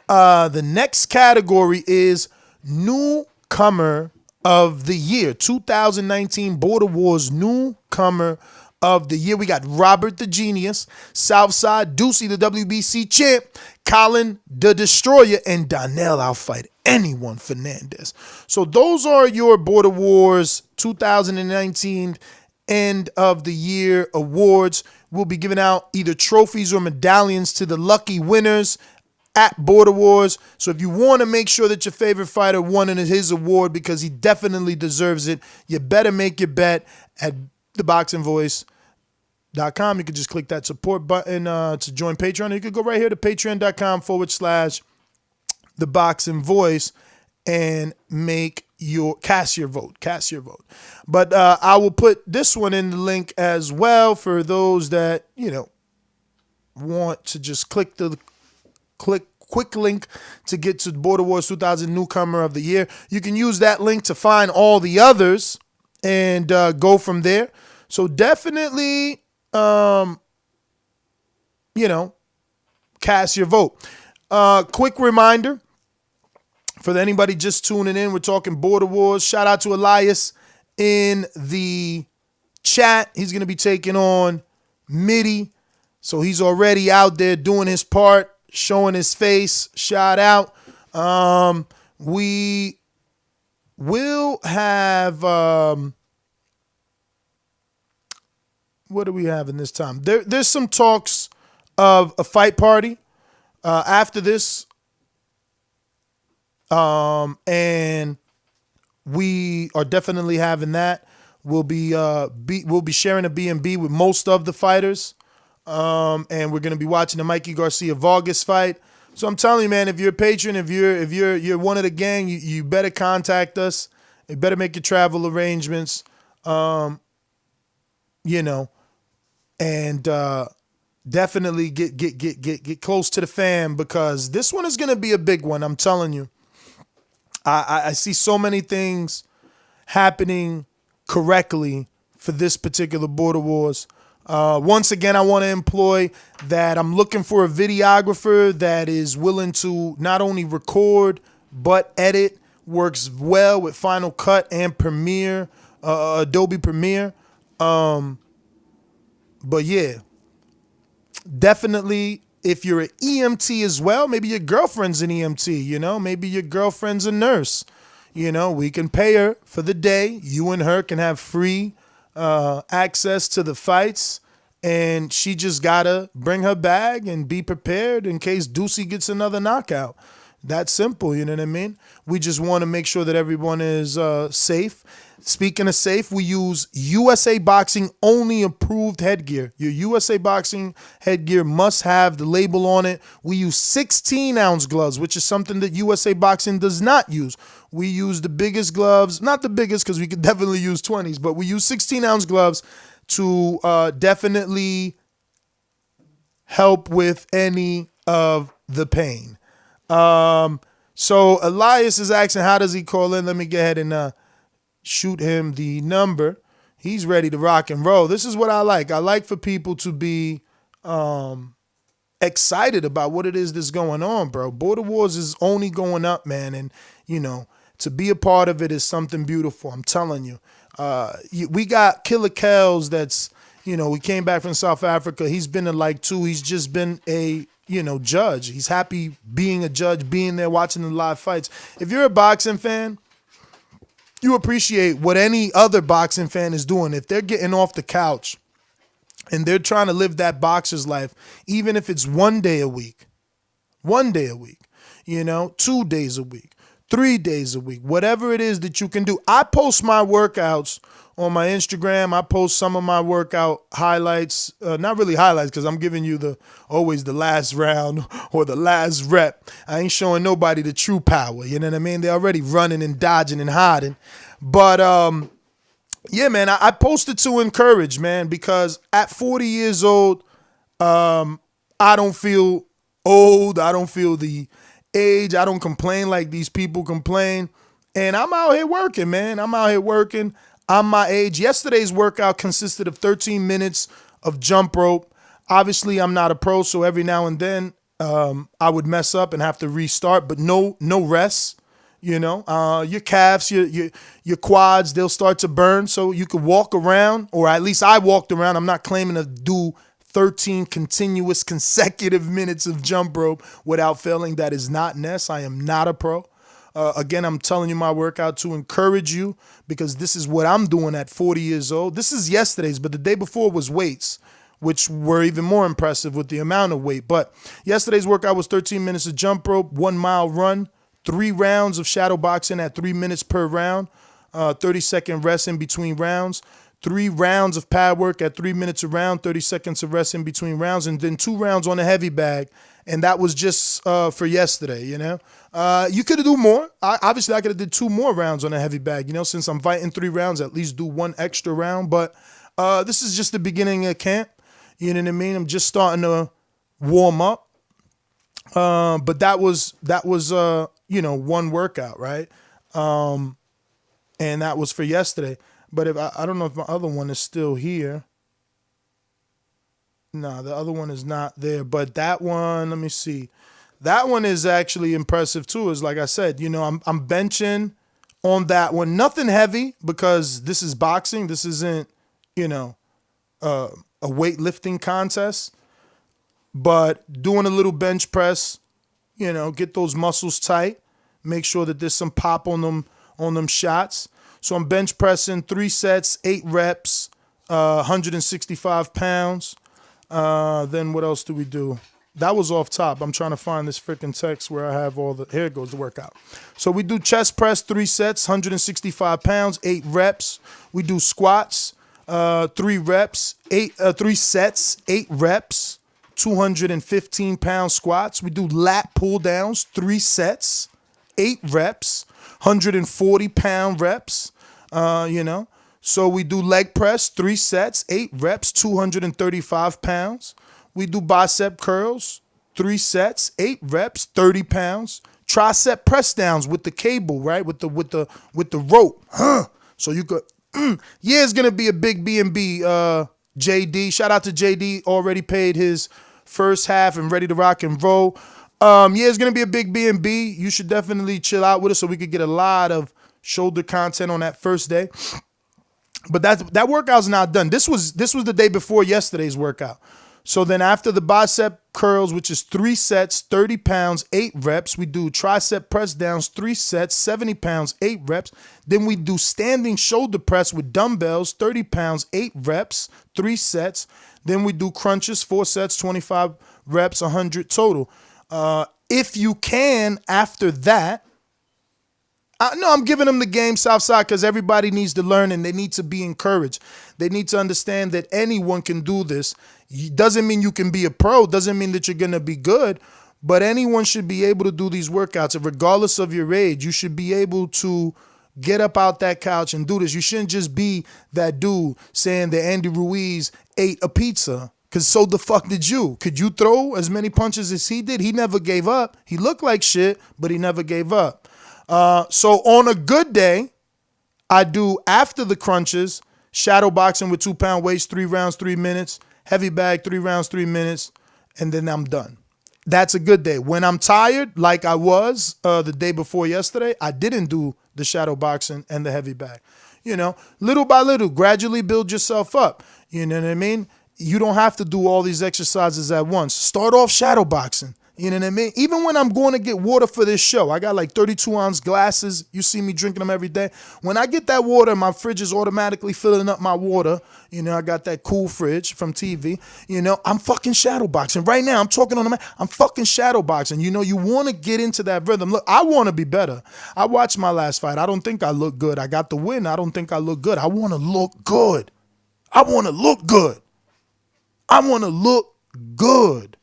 The next category is Newcomer of the Year. 2019 Border Wars Newcomer of the Year. We got Robert the Genius, Southside Doocy, the WBC champ, Colin the Destroyer, and Donel Outfight Anyone Fernandez. So those are your Border Wars 2019 End of the Year awards. We'll be giving out either trophies or medallions to the lucky winners at Border Wars. So if you want to make sure that your favorite fighter won his award because he definitely deserves it, you better make your bet at ThaBoxingVoice.com. You can just click that support button to join Patreon. You could go right here to patreon.com/ThaBoxingVoice and cast your vote. But I will put this one in the link as well for those that, want to just click quick link to get to Border Wars 2000 Newcomer of the Year. You can use that link to find all the others and go from there. So definitely, cast your vote. Quick reminder for anybody just tuning in, we're talking Border Wars. Shout out to Elias in the chat. He's going to be taking on MIDI. So he's already out there doing his part, showing his face. Shout out. We will have... what do we have in this time? There's some talks of a fight party after this. And we are definitely having that. We'll be sharing a B&B with most of the fighters. And we're going to be watching the Mikey Garcia Vargas fight. So I'm telling you, man, if you're a patron, if you're one of the gang, you better contact us. You better make your travel arrangements. And definitely get close to the fam because this one is going to be a big one. I'm telling you. I see so many things happening correctly for this particular Border Wars. Once again, I want to employ that I'm looking for a videographer that is willing to not only record but edit works well with Final Cut and Premiere, Adobe Premiere. But yeah, definitely if you're an EMT as well, maybe your girlfriend's an EMT, you know, maybe your girlfriend's a nurse, you know, we can pay her for the day. You and her can have free access to the fights, and she just gotta bring her bag and be prepared in case Ducey gets another knockout. That's simple, you know what I mean? We just want to make sure that everyone is safe. Speaking of safe, we use USA Boxing only approved headgear. Your USA Boxing headgear must have the label on it. We use 16-ounce gloves, which is something that USA Boxing does not use. We use the biggest gloves, not the biggest because we could definitely use 20s, but we use 16-ounce gloves to definitely help with any of the pain. So Elias is asking, how does he call in? Let me go ahead and shoot him the number. He's ready to rock and roll. This is what I like. I like for people to be excited about what it is that's going on, bro. Border Wars is only going up, man. And, you know, to be a part of it is something beautiful. I'm telling you. We got Killer Kells that's, you know, we came back from South Africa. He's been to like 2. He's just been a, you know, judge. He's happy being a judge, being there, watching the live fights. If you're a boxing fan, you appreciate what any other boxing fan is doing. If they're getting off the couch and they're trying to live that boxer's life, even if it's 1 day a week, you know, 2 days a week, 3 days a week, whatever it is that you can do. I post my workouts on my Instagram. I post some of my workout highlights, not really highlights because I'm giving you always the last round or the last rep. I ain't showing nobody the true power. You know what I mean? They're already running and dodging and hiding. But yeah, man, I posted to encourage, man, because at 40 years old, I don't feel old. I don't feel the age. I don't complain like these people complain. And I'm out here working, man. I'm out here working. I'm my age. Yesterday's workout consisted of 13 minutes of jump rope. Obviously, I'm not a pro, so every now and then I would mess up and have to restart, but no rest. You know, your calves, your quads, they'll start to burn, so you could walk around, or at least I walked around. I'm not claiming to do 13 continuous consecutive minutes of jump rope without failing. That is not Ness. I am not a pro. Again, I'm telling you my workout to encourage you because this is what I'm doing at 40 years old. This is yesterday's, but the day before was weights, which were even more impressive with the amount of weight. But yesterday's workout was 13 minutes of jump rope, 1 mile run, 3 rounds of shadow boxing at 3 minutes per round, 30-second rest in between rounds, 3 rounds of pad work at 3 minutes a round, 30 seconds of rest in between rounds, and then 2 rounds on a heavy bag. And that was just for yesterday, you know. You could do more. Obviously, I could have did 2 more rounds on a heavy bag, you know. Since I'm fighting 3 rounds, at least do 1 extra round. But this is just the beginning of camp. You know what I mean? I'm just starting to warm up. But that was you know, 1 workout, right? And that was for yesterday. But if I don't know if my other one is still here. No, the other one is not there. But that one, let me see. That one is actually impressive too. Is like I said, you know, I'm benching on that one. Nothing heavy because this is boxing. This isn't, you know, a weightlifting contest. But doing a little bench press, you know, get those muscles tight. Make sure that there's some pop on them shots. So I'm bench pressing 3 sets, 8 reps, 165 pounds. Then what else do we do? That was off top. I'm trying to find this freaking text where I have all the, here goes the workout. So we do chest press, 3 sets, 165 pounds, 8 reps. We do squats, 3 sets, 8 reps, 215 pound squats. We do lat pull downs, 3 sets, 8 reps, 140 pound reps, you know. So we do leg press, 3 sets, 8 reps, 235 pounds. We do bicep curls, 3 sets, 8 reps, 30 pounds. Tricep press downs with the cable, right? With the rope. So you could, yeah, it's gonna be a big B&B. JD, shout out to JD, already paid his first half and ready to rock and roll. Yeah, it's gonna be a big B&B. You should definitely chill out with us so we could get a lot of shoulder content on that first day. But that workout's not done. This was the day before yesterday's workout. So then after the bicep curls, which is 3 sets, 30 pounds, 8 reps, we do tricep press downs, 3 sets, 70 pounds, 8 reps. Then we do standing shoulder press with dumbbells, 30 pounds, 8 reps, 3 sets. Then we do crunches, 4 sets, 25 reps, 100 total. If you can, after that, I'm giving them the game, Southside, because everybody needs to learn and they need to be encouraged. They need to understand that anyone can do this. Doesn't mean you can be a pro, doesn't mean that you're going to be good, but anyone should be able to do these workouts. And regardless of your age, you should be able to get up out that couch and do this. You shouldn't just be that dude saying that Andy Ruiz ate a pizza, because so the fuck did you. Could you throw as many punches as he did? He never gave up. He looked like shit, but he never gave up. So on a good day, I do, after the crunches, shadow boxing with 2-pound weights, 3 rounds, 3 minutes, heavy bag, 3 rounds, 3 minutes, and then I'm done. That's a good day. When I'm tired, like I was the day before yesterday, I didn't do the shadow boxing and the heavy bag. You know, little by little, gradually build yourself up. You know what I mean? You don't have to do all these exercises at once. Start off shadow boxing. You know what I mean? Even when I'm going to get water for this show, I got like 32-ounce glasses. You see me drinking them every day. When I get that water, my fridge is automatically filling up my water. You know, I got that cool fridge from TV. You know, I'm fucking shadow boxing. Right now, I'm talking on the mat. I'm fucking shadow boxing. You know, you want to get into that rhythm. Look, I want to be better. I watched my last fight. I don't think I look good. I got the win. I don't think I look good. I want to look good. I want to look good. I want to look good.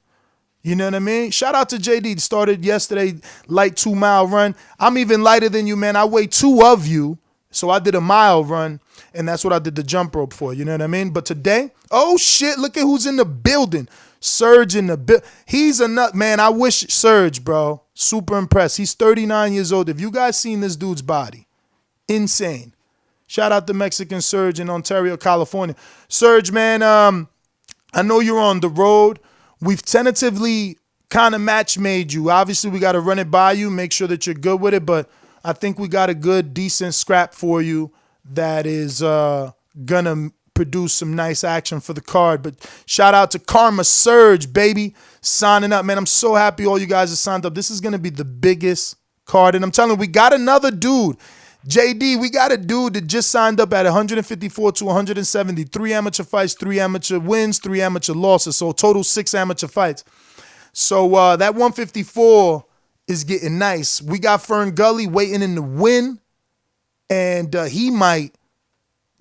You know what I mean? Shout out to JD. Started yesterday, light 2-mile run. I'm even lighter than you, man. I weigh 2 of you. So I did a mile run, and that's what I did the jump rope for. You know what I mean? But today, oh shit, look at who's in the building. Serge in the building. He's a nut, man. I wish Serge, bro. Super impressed. He's 39 years old. If you guys seen this dude's body, insane. Shout out to Mexican Serge in Ontario, California. Serge, man, I know you're on the road. We've tentatively kind of match made you. Obviously, we got to run it by you, make sure that you're good with it, but I think we got a good, decent scrap for you that is going to produce some nice action for the card. But shout out to Karma Serge, baby, signing up. Man, I'm so happy all you guys are signed up. This is going to be the biggest card. And I'm telling you, we got another dude. JD, we got a dude that just signed up at 154 to 170. 3 amateur fights, 3 amateur wins, 3 amateur losses. So total 6 amateur fights. So that 154 is getting nice. We got Fern Gully waiting in the win. And he might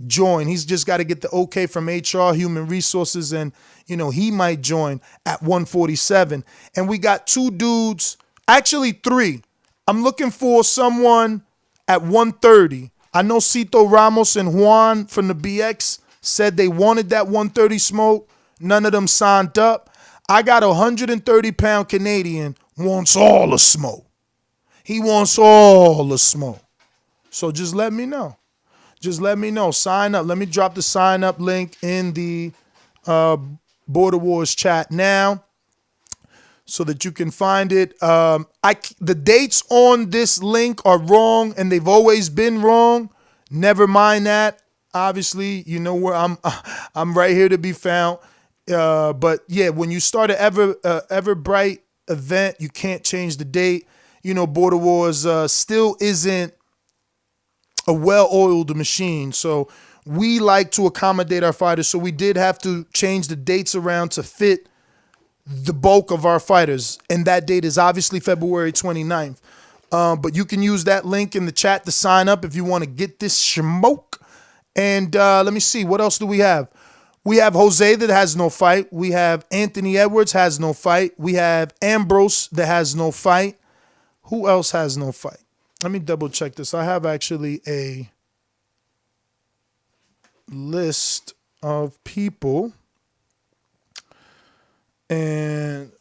join. He's just got to get the okay from HR, Human Resources. And, you know, he might join at 147. And we got 2 dudes, actually 3. I'm looking for someone at 130. I know Cito Ramos and Juan from the BX said they wanted that 130 smoke. None of them signed up. I got a 130-pound Canadian wants all the smoke. He wants all the smoke. So just let me know. Just let me know. Sign up. Let me drop the sign up link in the Border Wars chat now, so that you can find it. The dates on this link are wrong, and they've always been wrong. Never mind that. Obviously, you know where I'm right here to be found. But yeah, when you start an Ever Bright event, you can't change the date. You know, Border Wars still isn't a well-oiled machine. So we like to accommodate our fighters. So we did have to change the dates around to fit the bulk of our fighters, and that date is obviously February 29th. But you can use that link in the chat to sign up if you want to get this smoke. And let me see, what else do we have? We have Jose that has no fight. We have Anthony Edwards has no fight. We have Ambrose that has no fight. Who else has no fight? Let me double check this. I have actually a list of people. And,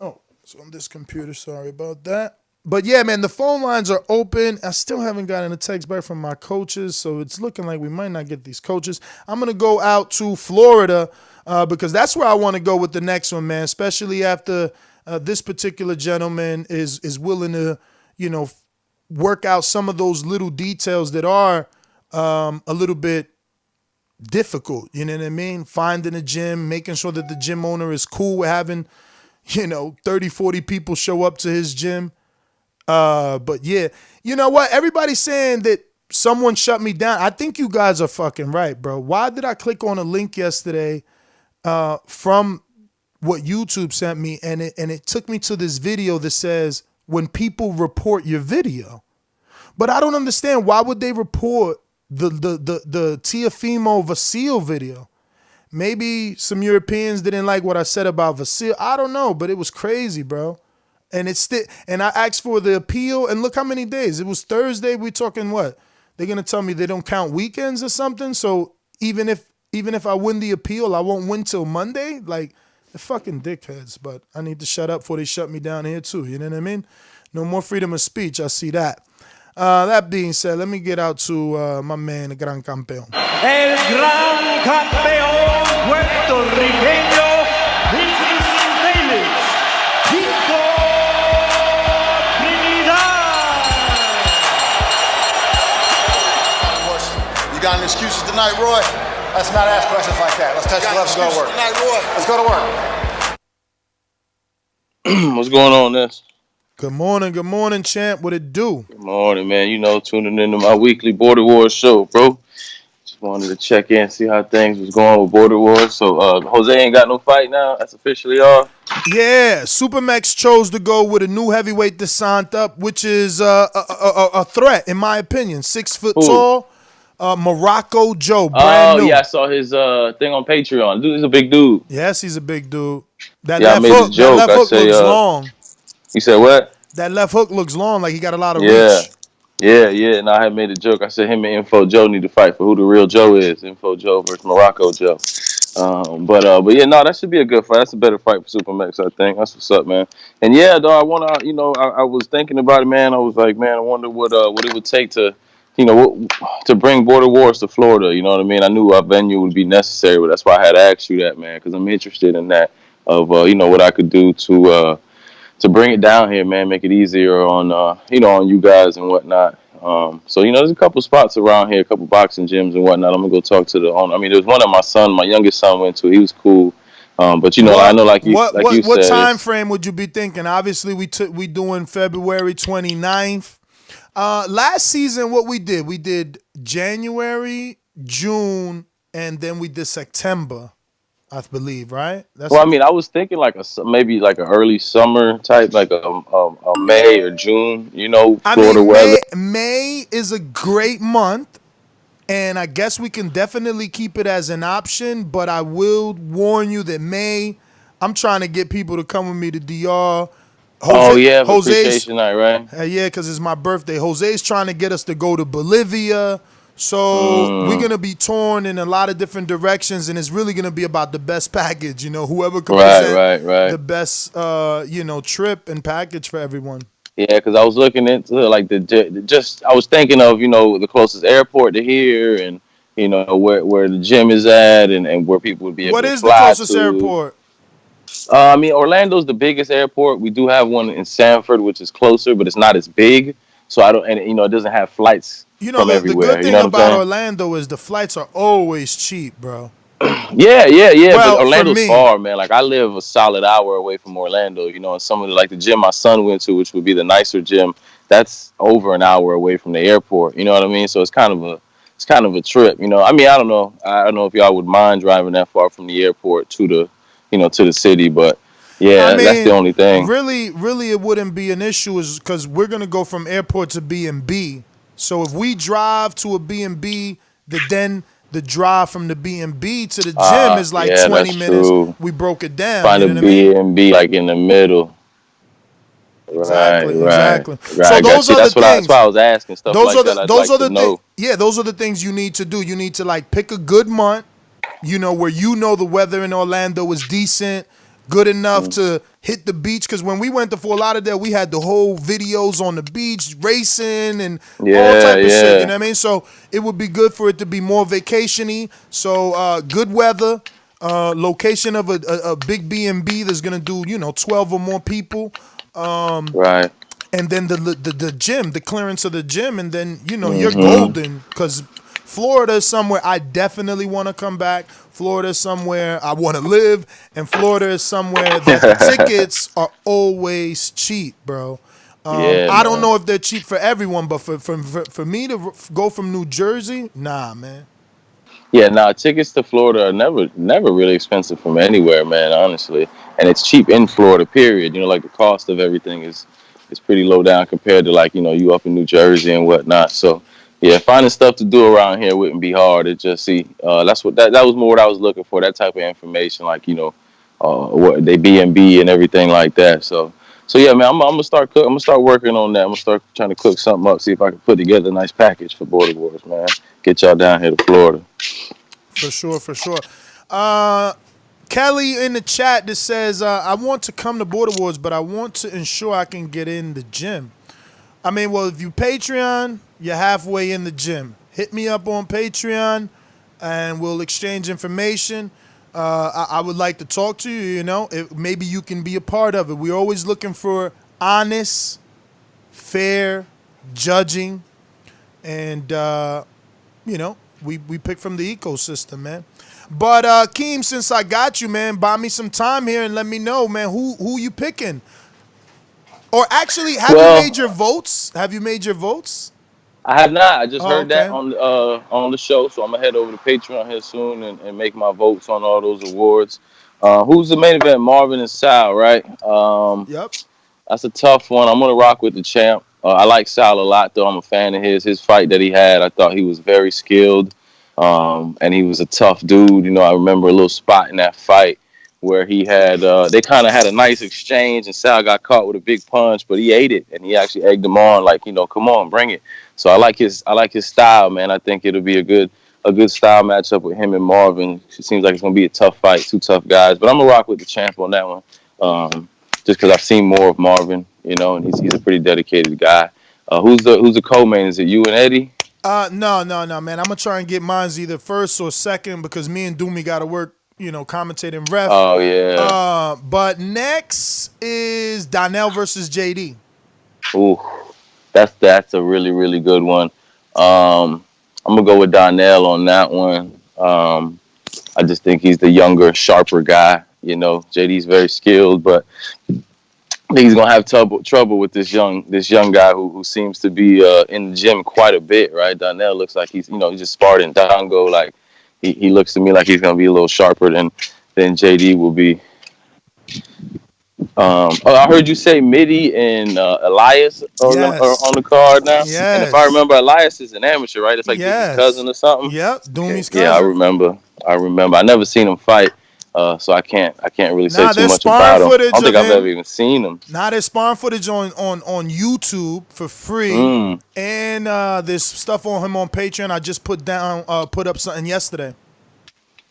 it's on this computer. Sorry about that. But yeah, man, the phone lines are open. I still haven't gotten a text back from my coaches, so it's looking like we might not get these coaches. I'm going to go out to Florida because that's where I want to go with the next one, man, especially after this particular gentleman is willing to, work out some of those little details that are a little bit difficult. You know what I mean? Finding a gym, making sure that the gym owner is cool with having, 30, 40 people show up to his gym. But yeah, you know what? Everybody's saying that someone shut me down. I think you guys are fucking right, bro. Why did I click on a link yesterday from what YouTube sent me, and it took me to this video that says when people report your video? But I don't understand, why would they report the Teofimo Vasil video? Maybe some Europeans didn't like what I said about Vasil. I don't know, but it was crazy, bro. And and I asked for the appeal, and look how many days. It was Thursday. We're talking what? They're gonna tell me they don't count weekends or something. So even if I win the appeal, I won't win till Monday. Like, they're fucking dickheads. But I need to shut up before they shut me down here too. You know what I mean? No more freedom of speech. I see that. That being said, let me get out to my man, the Gran Campeón. El Gran Campeón puertorriqueño, this is Elias, Chico Trinidad. You got any excuses tonight, Roy? Let's not ask questions like that. Let's touch the left and go to work. Tonight, Roy. Let's go to work. What's going on, Ness? Good morning, champ. What it do? Good morning, man. Tuning into my weekly Border Wars show, bro. Just wanted to check in, see how things was going with Border Wars. So, Jose ain't got no fight now. That's officially off. Yeah, SuperMEX chose to go with a new heavyweight Dazn up, which is a threat, in my opinion. 6 foot tall, Morocco Joe, brand new. Yeah, I saw his thing on Patreon. Dude, he's a big dude. Yes, he's a big dude. That I made a joke. That left hook looks long. You said what? That left hook looks long, like he got a lot of reach. Yeah. And I had made a joke. I said him and Info Joe need to fight for who the real Joe is. Info Joe versus Morocco Joe. But yeah, no, that should be a good fight. That's a better fight for SuperMEX, I think. That's what's up, man. And yeah, though, I wanna, I was thinking about it, man. I was like, man, I wonder what it would take to, to bring Border Wars to Florida. You know what I mean? I knew our venue would be necessary, but that's why I had to ask you that, man, because I'm interested in that of what I could do to bring it down here, man, make it easier on on you guys and whatnot. So there's a couple spots around here, a couple boxing gyms and whatnot. I'm gonna go talk to the owner. I mean, there's one that my youngest son went to. He was cool. But I know like you said. What time frame would you be thinking? Obviously, we doing February 29th. Last season, what we did January, June, and then we did September. I believe, right? I was thinking maybe like an early summer type, like a May or June, Florida weather. May is a great month, and I guess we can definitely keep it as an option, but I will warn you that May, I'm trying to get people to come with me to DR. Jose's appreciation night, right? Yeah, because it's my birthday. Jose's trying to get us to go to Bolivia. So we're going to be torn in a lot of different directions, and it's really going to be about the best package, whoever can present the best, trip and package for everyone. Yeah, because I was looking into I was thinking of, the closest airport to here and, where the gym is at and where people would be able to fly. What is the closest airport? Orlando's the biggest airport. We do have one in Sanford, which is closer, but it's not as big. So it doesn't have flights from everywhere. The good thing about Orlando is the flights are always cheap, bro. Yeah. Well, but Orlando's far, man. Like I live a solid hour away from Orlando, and some of the gym my son went to, which would be the nicer gym, that's over an hour away from the airport. You know what I mean? So it's kind of a trip. I don't know. I don't know if y'all would mind driving that far from the airport to the to the city, but yeah, that's the only thing. Really, it wouldn't be an issue, is because we're gonna go from airport to B&B. So if we drive to a B&B, then the drive from the B&B to the gym is 20 minutes. True. We broke it down. Find a B&B like in the middle. Exactly. Right. So those are the things. That's why I was asking stuff those like that. Those are the things. Yeah, those are the things you need to do. You need to pick a good month, where the weather in Orlando is decent. Good enough to hit the beach, because when we went to Fort Lauderdale, we had the whole videos on the beach, racing and all type of shit. You know what I mean? So it would be good for it to be more vacation-y. So good weather, location of a big B&B that's gonna do 12 or more people. Right. And then the gym, the clearance of the gym, and then you're golden, because Florida is somewhere I definitely want to come back. Florida is somewhere I want to live, and Florida is somewhere that the tickets are always cheap, bro. I don't know if they're cheap for everyone, but for me to go from New Jersey, nah, man. Yeah, nah, tickets to Florida are never really expensive from anywhere, man, honestly. And it's cheap in Florida, period. Like the cost of everything is pretty low down compared to like, you up in New Jersey and whatnot. So yeah, finding stuff to do around here wouldn't be hard. It just that's what that was more what I was looking for, that type of information, like, what they B&B and everything like that. So yeah, man, I'm gonna start I'm gonna start working on that. I'm gonna start trying to cook something up, see if I can put together a nice package for Border Wars, man. Get y'all down here to Florida. For sure. Kelly in the chat that says, I want to come to Border Wars, but I want to ensure I can get in the gym. I mean, well, if you Patreon, you're halfway in the gym. Hit me up on Patreon, and we'll exchange information. I would like to talk to you, maybe you can be a part of it. We're always looking for honest, fair judging, and, we pick from the ecosystem, man. But Keem, since I got you, man, buy me some time here and let me know, man, who you picking? Or actually, have you made your votes? I have not. I just heard that on the show, so I'm gonna head over to Patreon here soon and make my votes on all those awards. Who's the main event? Marvin and Sal, right? Yep. That's a tough one. I'm gonna rock with the champ. I like Sal a lot, though. I'm a fan of his. His fight that he had, I thought he was very skilled. And he was a tough dude. I remember a little spot in that fight where he had they kind of had a nice exchange, and Sal got caught with a big punch, but he ate it, and he actually egged him on, like, come on, bring it. So I like his style, man. I think it'll be a good style matchup with him and Marvin. It seems like it's gonna be a tough fight, two tough guys, but I'm gonna rock with the champ on that one, just because I've seen more of Marvin, and he's a pretty dedicated guy. Who's the co-main? Is it you and Eddie? No, man. I'm gonna try and get mine either first or second, because me and Doomy gotta work, commentating ref. Oh yeah. But next is Donel versus JD. Ooh, that's a really, really good one. I'm gonna go with Donel on that one. I just think he's the younger, sharper guy. JD's very skilled, but I think he's gonna have trouble with this young guy who seems to be in the gym quite a bit, right? Donel looks like he's just sparred in Dango. Like he looks to me like he's gonna be a little sharper than JD will be. I heard you say MIDI and Elias are on the card now. Yes. And if I remember, Elias is an amateur, right? It's like his cousin or something. Yep, Doomy's cousin. Yeah, I remember. I never seen him fight. So I can't really say too much about him. I don't think I've ever even seen him. Now there's sparring footage on YouTube for free, and there's stuff on him on Patreon. I just put up something yesterday.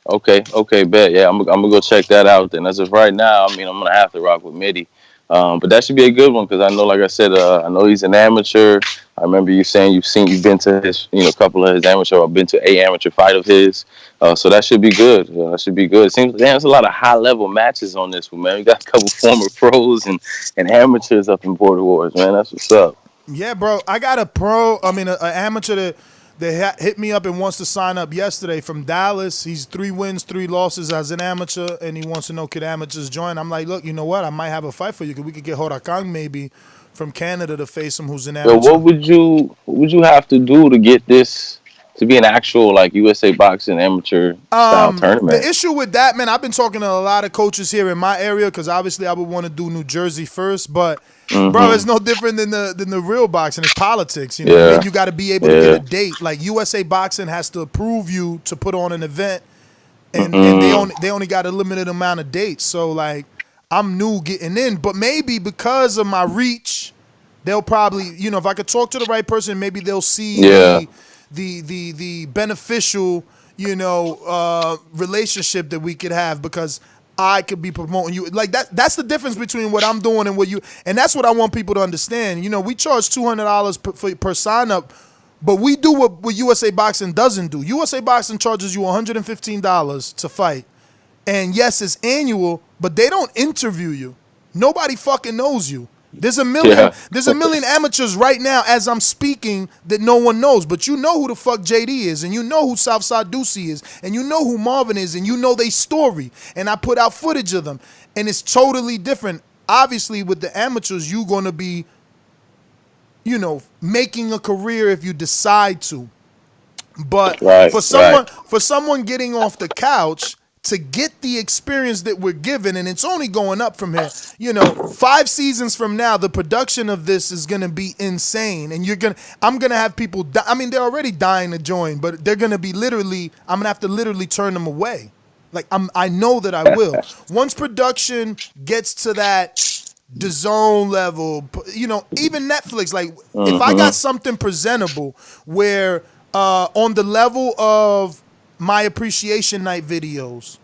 Okay, bet. Yeah, I'm gonna go check that out then. As of right now, I'm gonna have to rock with MIDI. But that should be a good one, because I know, like I said, I know he's an amateur. I remember you saying you've been to his, a couple of his amateur, or been to a amateur fight of his. So that should be good. That should be good. It seems there's a lot of high level matches on this one, man. We got a couple former pros and amateurs up in Border Wars, man. That's what's up. Yeah, bro. I got an amateur that hit me up and wants to sign up yesterday from Dallas. He's 3 wins, 3 losses as an amateur, and he wants to know, could amateurs join? I'm like, look, you know what? I might have a fight for you, because we could get Huracan maybe from Canada to face him, who's an amateur. What would you have to do to get this to be an actual, like, USA Boxing amateur style tournament? The issue with that, man, I've been talking to a lot of coaches here in my area, because obviously I would want to do New Jersey first, but bro, it's no different than the real boxing. It's politics, you know. Yeah. I mean, you got to be able to get a date. Like, USA Boxing has to approve you to put on an event, and they only got a limited amount of dates. So, like, I'm new getting in, but maybe because of my reach, they'll probably, if I could talk to the right person, maybe they'll see the beneficial, relationship that we could have, because I could be promoting you. Like, that's the difference between what I'm doing and what you, and that's what I want people to understand. We charge $200 per sign up, but we do what USA Boxing doesn't do. USA Boxing charges you $115 to fight. And yes, it's annual, but they don't interview you. Nobody fucking knows you. There's a million amateurs right now as I'm speaking that no one knows, but you know who the fuck JD is, and you know who Southside Ducey is, and you know who Marvin is, and you know their story. And I put out footage of them, and it's totally different. Obviously, with the amateurs, you're gonna be, making a career if you decide to. But for someone getting off the couch to get the experience that we're given, and it's only going up from here. 5 seasons from now, the production of this is gonna be insane, and I'm gonna have people. I mean, they're already dying to join, but they're gonna be I'm gonna have to literally turn them away. Like I know that I will. Once production gets to that Dazn level, even Netflix. Like if I got something presentable where on the level of my appreciation night videos,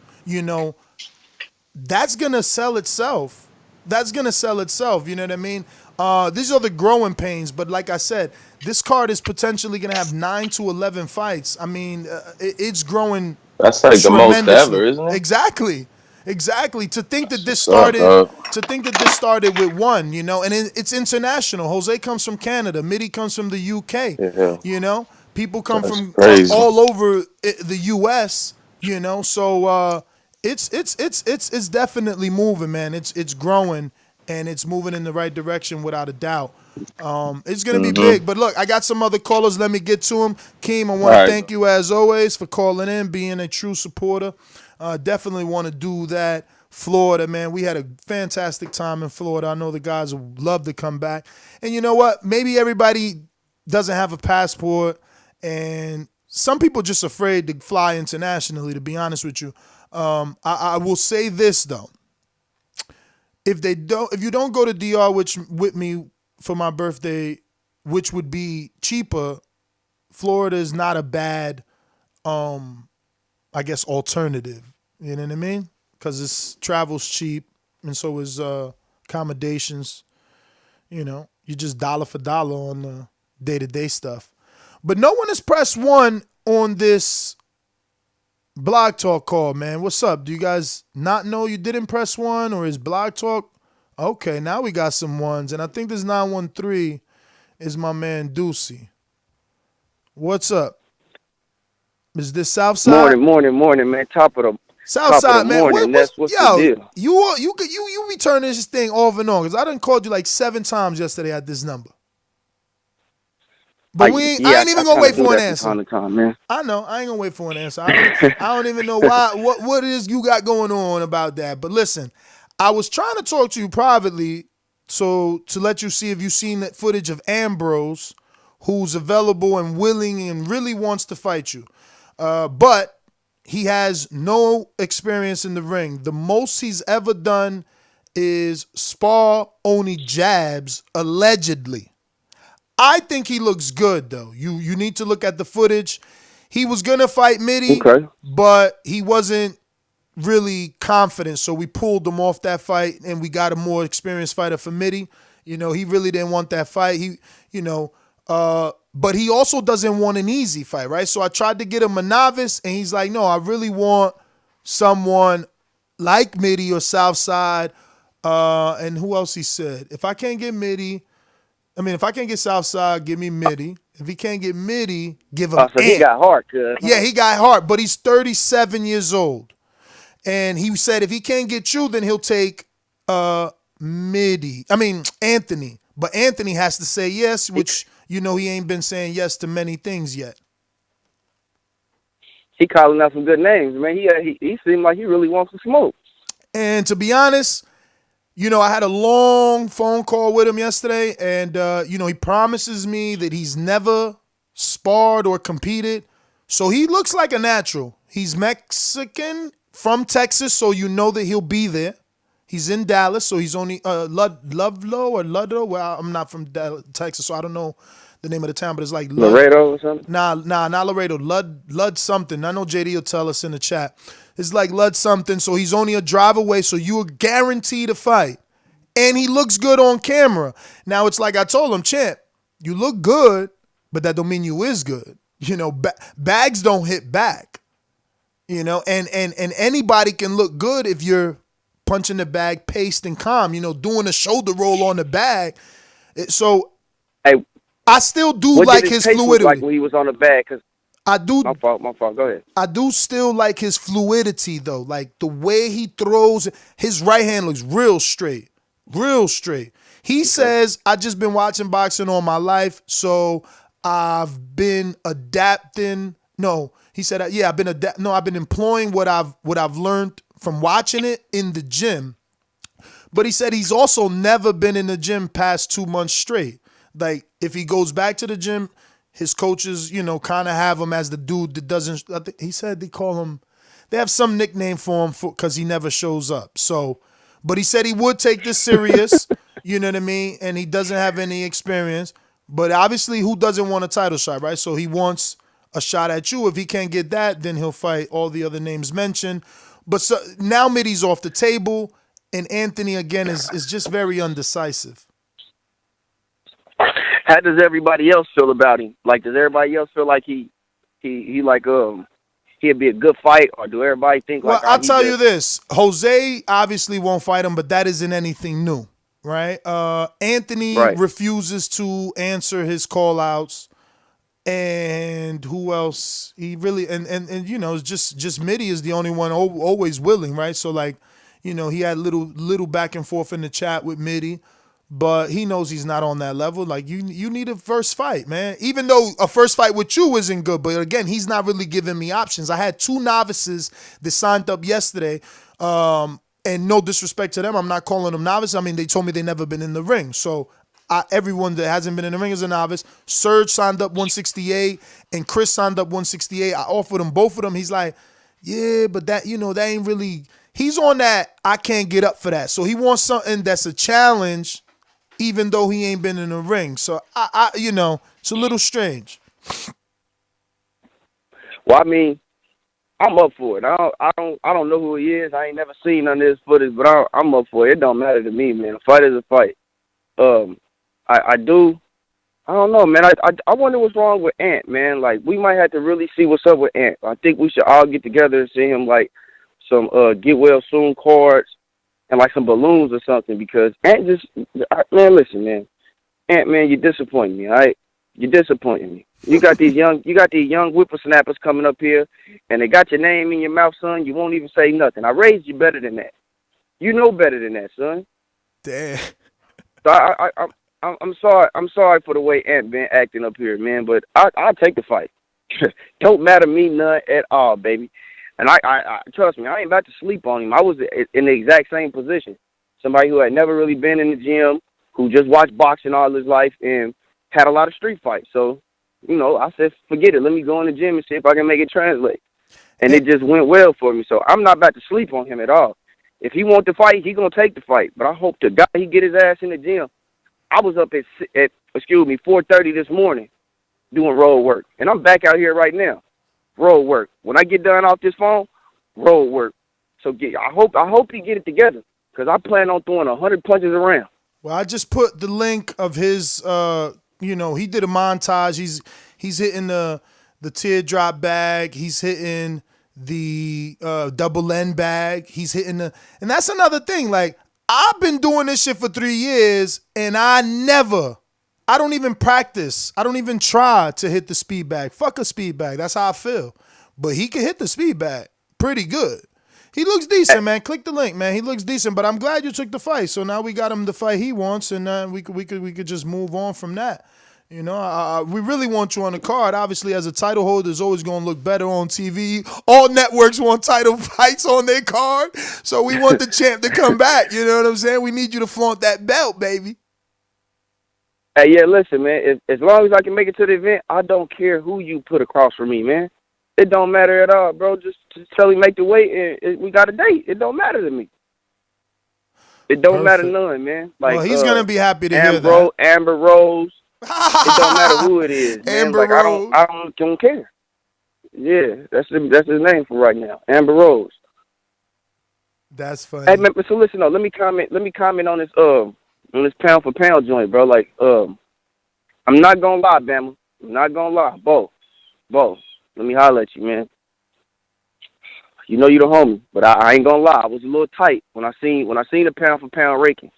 that's gonna sell itself. You know what I mean? These are the growing pains, but like I said, this card is potentially gonna have 9 to 11 fights. I mean, it's growing. That's like the most ever, isn't it? Exactly. To think that this started with one, and it's international. Jose comes from Canada, MIDI comes from the UK. Yeah. People come from crazy. all over the US, so it's definitely moving, man. It's growing, and it's moving in the right direction without a doubt. It's gonna be big. But look, I got some other callers. Let me get to them. Keem, I want to thank you as always for calling in, being a true supporter. Definitely want to do that. Florida, man, we had a fantastic time in Florida. I know the guys would love to come back. And you know what? Maybe everybody doesn't have a passport, and some people just afraid to fly internationally, to be honest with you. I will say this though. If you don't go to DR with me for my birthday, which would be cheaper, Florida is not a bad I guess alternative. You know what I mean? Because travel's cheap, and so is accommodations. You just dollar for dollar on the day-to-day stuff. But no one has pressed 1 on this Blog Talk call, man. What's up? Do you guys not know you didn't press 1, or is Blog Talk? Okay, now we got some ones, and I think this 913 is my man Ducey. What's up? Is this Southside? Morning, man. Top of the Southside, man. Morning. What's the deal? You be turning this thing off and on, because I done called you like 7 times yesterday at this number. But I ain't even gonna wait for an answer. Time to time, man. I know. I ain't gonna wait for an answer. I don't even know why. What it is you got going on about that? But listen, I was trying to talk to you privately, so to let you see if you've seen that footage of Ambrose, who's available and willing and really wants to fight you, but he has no experience in the ring. The most he's ever done is spar only jabs, allegedly. I think he looks good, though. You need to look at the footage. He was going to fight MIDI, but he wasn't really confident, so we pulled him off that fight, and we got a more experienced fighter for MIDI. He really didn't want that fight. But he also doesn't want an easy fight, right? So I tried to get him a novice, and he's like, no, I really want someone like MIDI or Southside. And who else he said? If I can't get Southside, give me MIDI. If he can't get MIDI, give him so he got heart, cuz. Yeah, he got heart, but he's 37 years old. And he said if he can't get you, then he'll take Anthony. But Anthony has to say yes, which he ain't been saying yes to many things yet. He calling out some good names, man. He seemed like he really wants to smoke. And to be honest, I had a long phone call with him yesterday, and, he promises me that he's never sparred or competed. So he looks like a natural. He's Mexican from Texas, so you know that he'll be there. He's in Dallas, so he's only Ludlow. Well, I'm not from Texas, so I don't know the name of the town, but it's like Laredo or something? Nah, not Laredo. Lud something. I know JD will tell us in the chat. It's like Lud something, so he's only a drive away, so you are guaranteed a fight. And he looks good on camera. Now, it's like I told him, champ, you look good, but that don't mean you is good. Bags don't hit back. You know, and anybody can look good if you're punching the bag, paced and calm, you know, doing a shoulder roll on the bag. So hey, I still do like his fluidity. Like when he was on the bag, because I do. My fault. Go ahead. I do still like his fluidity though. Like the way he throws, his right hand looks real straight. Real straight. He says, I just been watching boxing all my life, so I've been adapting. No, he said, yeah, I've been employing what I've learned from watching it in the gym. But he said he's also never been in the gym past 2 months straight. Like if he goes back to the gym, his coaches, you know, kind of have him as the dude that doesn't. I think he said they have some nickname for him because he never shows up. So, but he said he would take this serious, you know what I mean? And he doesn't have any experience. But obviously, who doesn't want a title shot, right? So he wants a shot at you. If he can't get that, then he'll fight all the other names mentioned. But so, now MIDI's off the table, and Anthony, again, is just very undecisive. How does everybody else feel about him? Like, does everybody else feel like he like he'd be a good fight, or do everybody think like? Well, I'll tell you this: Jose obviously won't fight him, but that isn't anything new, right? Anthony refuses to answer his call outs, and who else? He really and you know, it's just MIDI is the only one always willing, right? So like, you know, he had little back and forth in the chat with MIDI. But he knows he's not on that level. Like, you need a first fight, man. Even though a first fight with you isn't good. But, again, he's not really giving me options. I had 2 novices that signed up yesterday. And no disrespect to them, I'm not calling them novices. I mean, they told me they never been in the ring. So, everyone that hasn't been in the ring is a novice. Serge signed up 168, and Chris signed up 168. I offered him both of them. He's like, yeah, but that, you know, that ain't really. He's on that, I can't get up for that. So, he wants something that's a challenge, even though he ain't been in the ring. So, I you know, it's a little strange. Well, I mean, I'm up for it. I don't know who he is. I ain't never seen none of his footage, but I'm up for it. It don't matter to me, man. A fight is a fight. I don't know, man. I wonder what's wrong with Ant, man. Like, we might have to really see what's up with Ant. I think we should all get together and see him, like, some get well soon cards and like some balloons or something, because Ant just, man, listen, man. Ant, man, you're disappointing me, all right? You're disappointing me. You got these young whippersnappers coming up here, and they got your name in your mouth, son. You won't even say nothing. I raised you better than that. You know better than that, son. Damn. So I'm sorry. I'm sorry for the way Ant been acting up here, man. But I'll take the fight. Don't matter me none at all, baby. And I trust me, I ain't about to sleep on him. I was in the exact same position. Somebody who had never really been in the gym, who just watched boxing all his life and had a lot of street fights. So, you know, I said, forget it. Let me go in the gym and see if I can make it translate. And it just went well for me. So I'm not about to sleep on him at all. If he wants to fight, he going to take the fight. But I hope to God he get his ass in the gym. I was up at 4:30 this morning doing road work. And I'm back out here right now. Road work. When I get done off this phone, road work. So I hope he get it together, because I plan on throwing 100 punches around. Well, I just put the link of his, you know, he did a montage. He's hitting the teardrop bag. He's hitting the double N bag. He's hitting and that's another thing. Like, I've been doing this shit for 3 years, and I don't even practice. I don't even try to hit the speed bag. Fuck a speed bag. That's how I feel. But he can hit the speed bag pretty good. He looks decent, man. Click the link, man. He looks decent. But I'm glad you took the fight. So now we got him the fight he wants, and we could just move on from that. You know, we really want you on the card. Obviously, as a title holder, it's always going to look better on TV. All networks want title fights on their card. So we want the champ to come back. You know what I'm saying? We need you to flaunt that belt, baby. Hey, yeah, listen, man. As long as I can make it to the event, I don't care who you put across for me, man. It don't matter at all, bro. Just tell him make the weight, and we got a date. It don't matter to me. It don't matter none, man. Like, well, he's gonna be happy to hear that. Amber Rose. It don't matter who it is, man. Amber Rose. I don't care. Yeah, that's his name for right now, Amber Rose. That's funny. Hey, man, so listen, though. Let me comment on this pound for pound joint, bro. Like, I'm not gonna lie, Bama. I'm not gonna lie, Bo. Let me holler at you, man. You know you the homie, but I ain't gonna lie, I was a little tight when I seen the pound for pound rankings.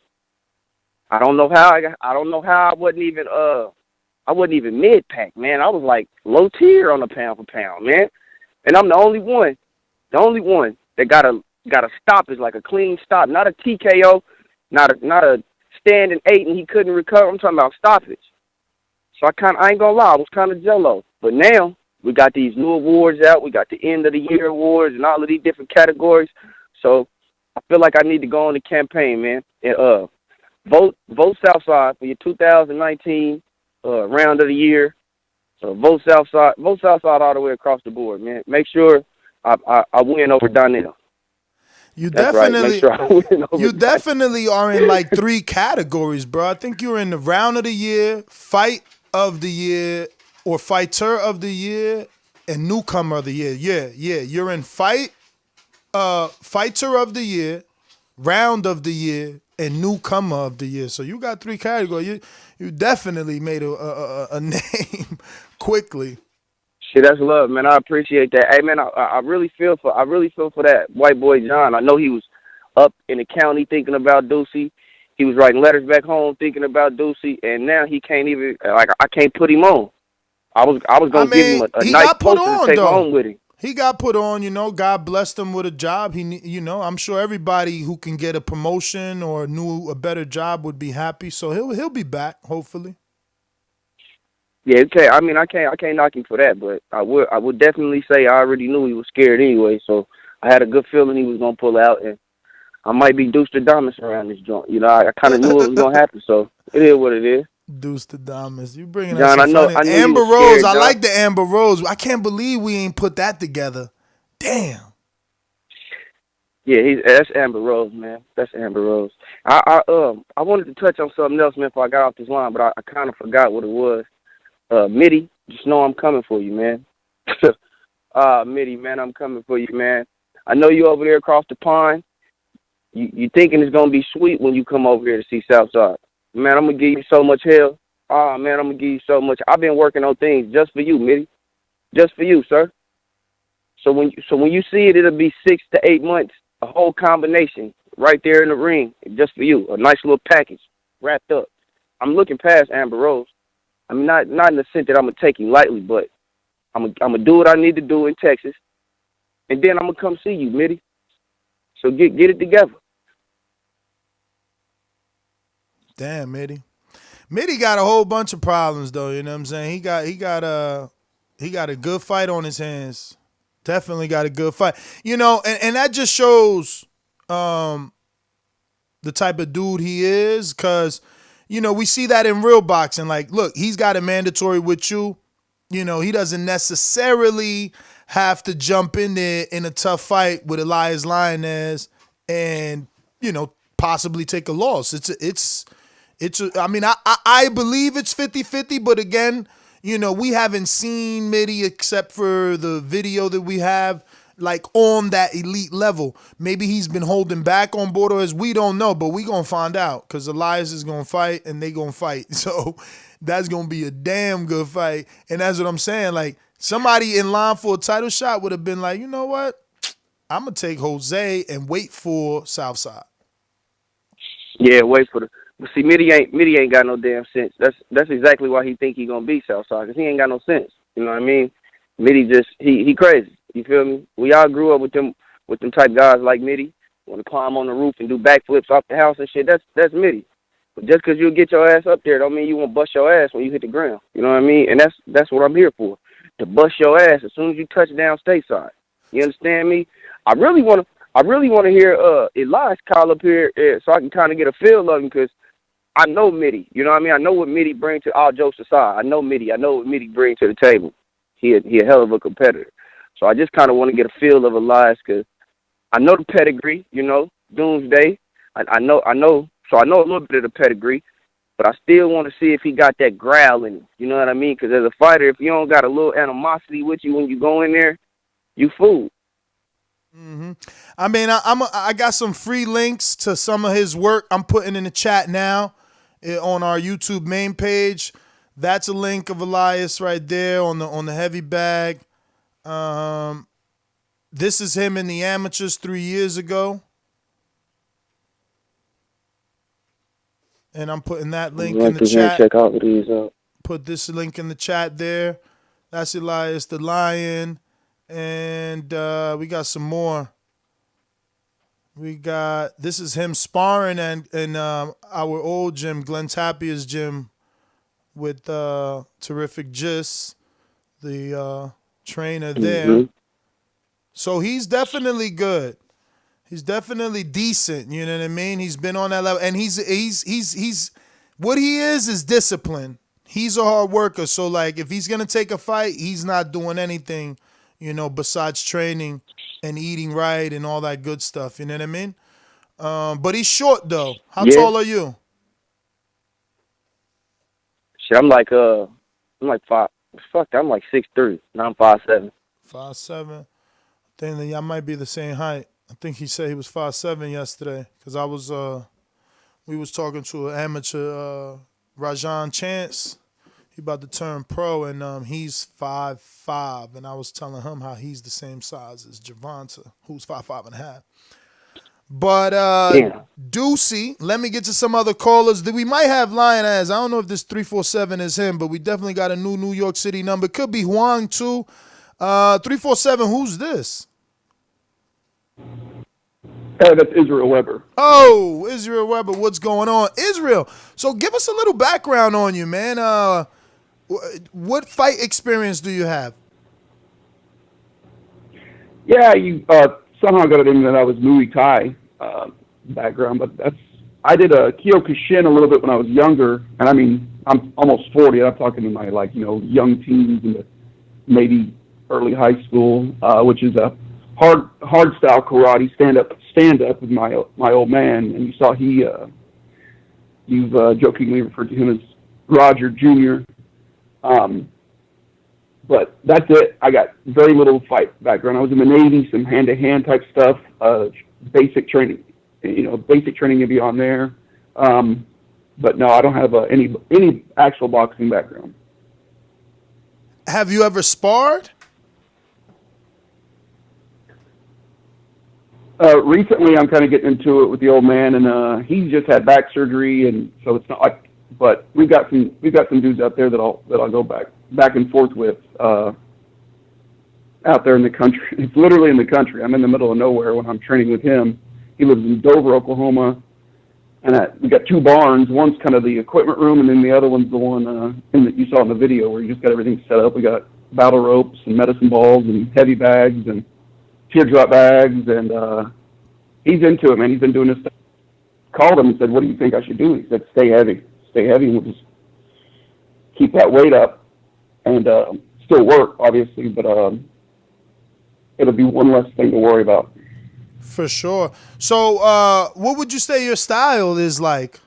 I don't know how I wasn't even mid pack, man. I was like low tier on the pound for pound, man. And I'm the only one that got a stoppage, like a clean stop, not a TKO, not a standing 8 and he couldn't recover. I'm talking about stoppage. So I ain't gonna lie, I was kind of jello. But now we got these new awards out. We got the end of the year awards and all of these different categories. So I feel like I need to go on the campaign, man. And vote Southside for your 2019 round of the year. So vote Southside all the way across the board, man. Make sure I win over Donel. You That's definitely, right. Make sure I win over you definitely are in like 3 categories, bro. I think you're in the round of the year, fight of the year, or fighter of the year, and newcomer of the year. Yeah. You're in fighter of the year, round of the year, and newcomer of the year. So you got 3 categories. You definitely made a name quickly. Shit, that's love, man. I appreciate that. Hey, man, I really feel for that white boy John. I know he was up in the county thinking about Ducey. He was writing letters back home thinking about Ducey, and now he can't even I can't put him on. I was gonna give him a nice poster to take home with him. He got put on, God blessed him with a job. I'm sure everybody who can get a promotion or a better job would be happy. So he'll be back, hopefully. Yeah, okay. I mean, I can't knock him for that, but I would definitely say I already knew he was scared anyway. So I had a good feeling he was gonna pull out, and I might be Deuce to Damas around this joint. I kind of knew it was gonna happen. So it is what it is. Deuce to Damas, you bringing John, us some funny. Amber Rose, scared, I like the Amber Rose. I can't believe we ain't put that together. Damn. Yeah, that's Amber Rose, man. That's Amber Rose. I wanted to touch on something else, man, before I got off this line, but I kind of forgot what it was. MIDI, just know I'm coming for you, man. MIDI, man, I'm coming for you, man. I know you over there across the pond. You thinking it's gonna be sweet when you come over here to see Southside. Man, I'm gonna give you so much hell. Oh man, I'm gonna give you so much. I've been working on things just for you, MIDI. Just for you, sir. So when you see it, it'll be 6 to 8 months, a whole combination right there in the ring, just for you. A nice little package wrapped up. I'm looking past Amber Rose. I mean, not in the sense that I'm gonna take him lightly, but I'm gonna do what I need to do in Texas, and then I'm gonna come see you, MIDI. So get it together. Damn, MIDI. MIDI got a whole bunch of problems though. You know what I'm saying? He got a good fight on his hands. Definitely got a good fight. And that just shows the type of dude he is, because. We see that in real boxing. Like, look, he's got a mandatory with you. He doesn't necessarily have to jump in there in a tough fight with Elias Lioness and, possibly take a loss. I believe it's 50-50, but again, we haven't seen MIDI except for the video that we have, like on that elite level. Maybe he's been holding back on borders. We don't know, but we gonna find out, because Elias is gonna fight and they gonna fight. So that's gonna be a damn good fight. And that's what I'm saying. Like, somebody in line for a title shot would have been like, you know what? I'm gonna take Jose and wait for Southside. Yeah, wait for But see, MIDI ain't got no damn sense. That's exactly why he think he gonna beat Southside, because he ain't got no sense. You know what I mean? MIDI just he crazy. You feel me? We all grew up with them type guys like MIDI. Want to climb on the roof and do backflips off the house and shit. That's MIDI. But just because you'll get your ass up there don't mean you won't bust your ass when you hit the ground. You know what I mean? And that's what I'm here for. To bust your ass as soon as you touch down stateside. You understand me? I really want to hear Elias call up here so I can kind of get a feel of him, because I know MIDI. You know what I mean? I know what MIDI brings to all jokes aside. I know MIDI. I know what MIDI brings to the table. He a hell of a competitor. So I just kind of want to get a feel of Elias, because I know the pedigree, Doomsday. I know a little bit of the pedigree, but I still want to see if he got that growl in him. You know what I mean? Because as a fighter, if you don't got a little animosity with you when you go in there, you fooled. Mm-hmm. I mean, I got some free links to some of his work I'm putting in the chat now on our YouTube main page. That's a link of Elias right there on the heavy bag. This is him in the amateurs 3 years ago. And I'm putting that link in the chat. Check out these. Put this link in the chat there. That's Elias the Lion. And we got some more. This is him sparring in our old gym, Glenn Tapia's gym, with Terrific Gist, the trainer there. Mm-hmm. So he's definitely good. He's definitely decent. You know what I mean? He's been on that level, and he's what he is discipline. He's a hard worker. So like, if he's gonna take a fight, he's not doing anything, besides training and eating right and all that good stuff. You know what I mean? But he's short though. How tall are you? Shit, I'm like 5. Fuck, I'm like 6'3". Now I'm 5'7". 5'7". I think that y'all might be the same height. I think he said he was 5'7" yesterday, because we was talking to an amateur, Rajan Chance. He about to turn pro, and he's 5'5", and I was telling him how he's the same size as Javonta, who's 5'5.5". But Deucey, let me get to some other callers. We might have Lion as. I don't know if this 347 is him, but we definitely got a New York City number. Could be Hoang too. 347, who's this? That's Israel Weber. Oh, Israel Weber, what's going on? Israel, so give us a little background on you, man. What fight experience do you have? Yeah, you somehow got it in that I was Muay Thai background, but I did a Kyokushin a little bit when I was younger, and I mean, I'm almost 40, and I'm talking to my, young teens and maybe early high school, which is a hard style karate, stand up with my old man, and you saw you've jokingly referred to him as Roger Jr. But that's it. I got very little fight background. I was in the Navy, some hand-to-hand type stuff, basic training, basic training and beyond there. But no, I don't have any actual boxing background. Have you ever sparred? Recently, I'm kind of getting into it with the old man, and he just had back surgery, and so it's not like. But we've got some dudes out there that I'll go back and forth with out there in the country. It's literally in the country. I'm in the middle of nowhere when I'm training with him. He lives in Dover, Oklahoma, and we got two barns. One's kind of the equipment room, and then the other one's the one that you saw in the video where you just got everything set up. We got battle ropes and medicine balls and heavy bags and teardrop bags, and he's into it, man. He's been doing this stuff. Called him and said, "What do you think I should do?" He said, Stay heavy, and we'll just keep that weight up and still work, obviously, but it'll be one less thing to worry about." For sure. So what would you say your style is like?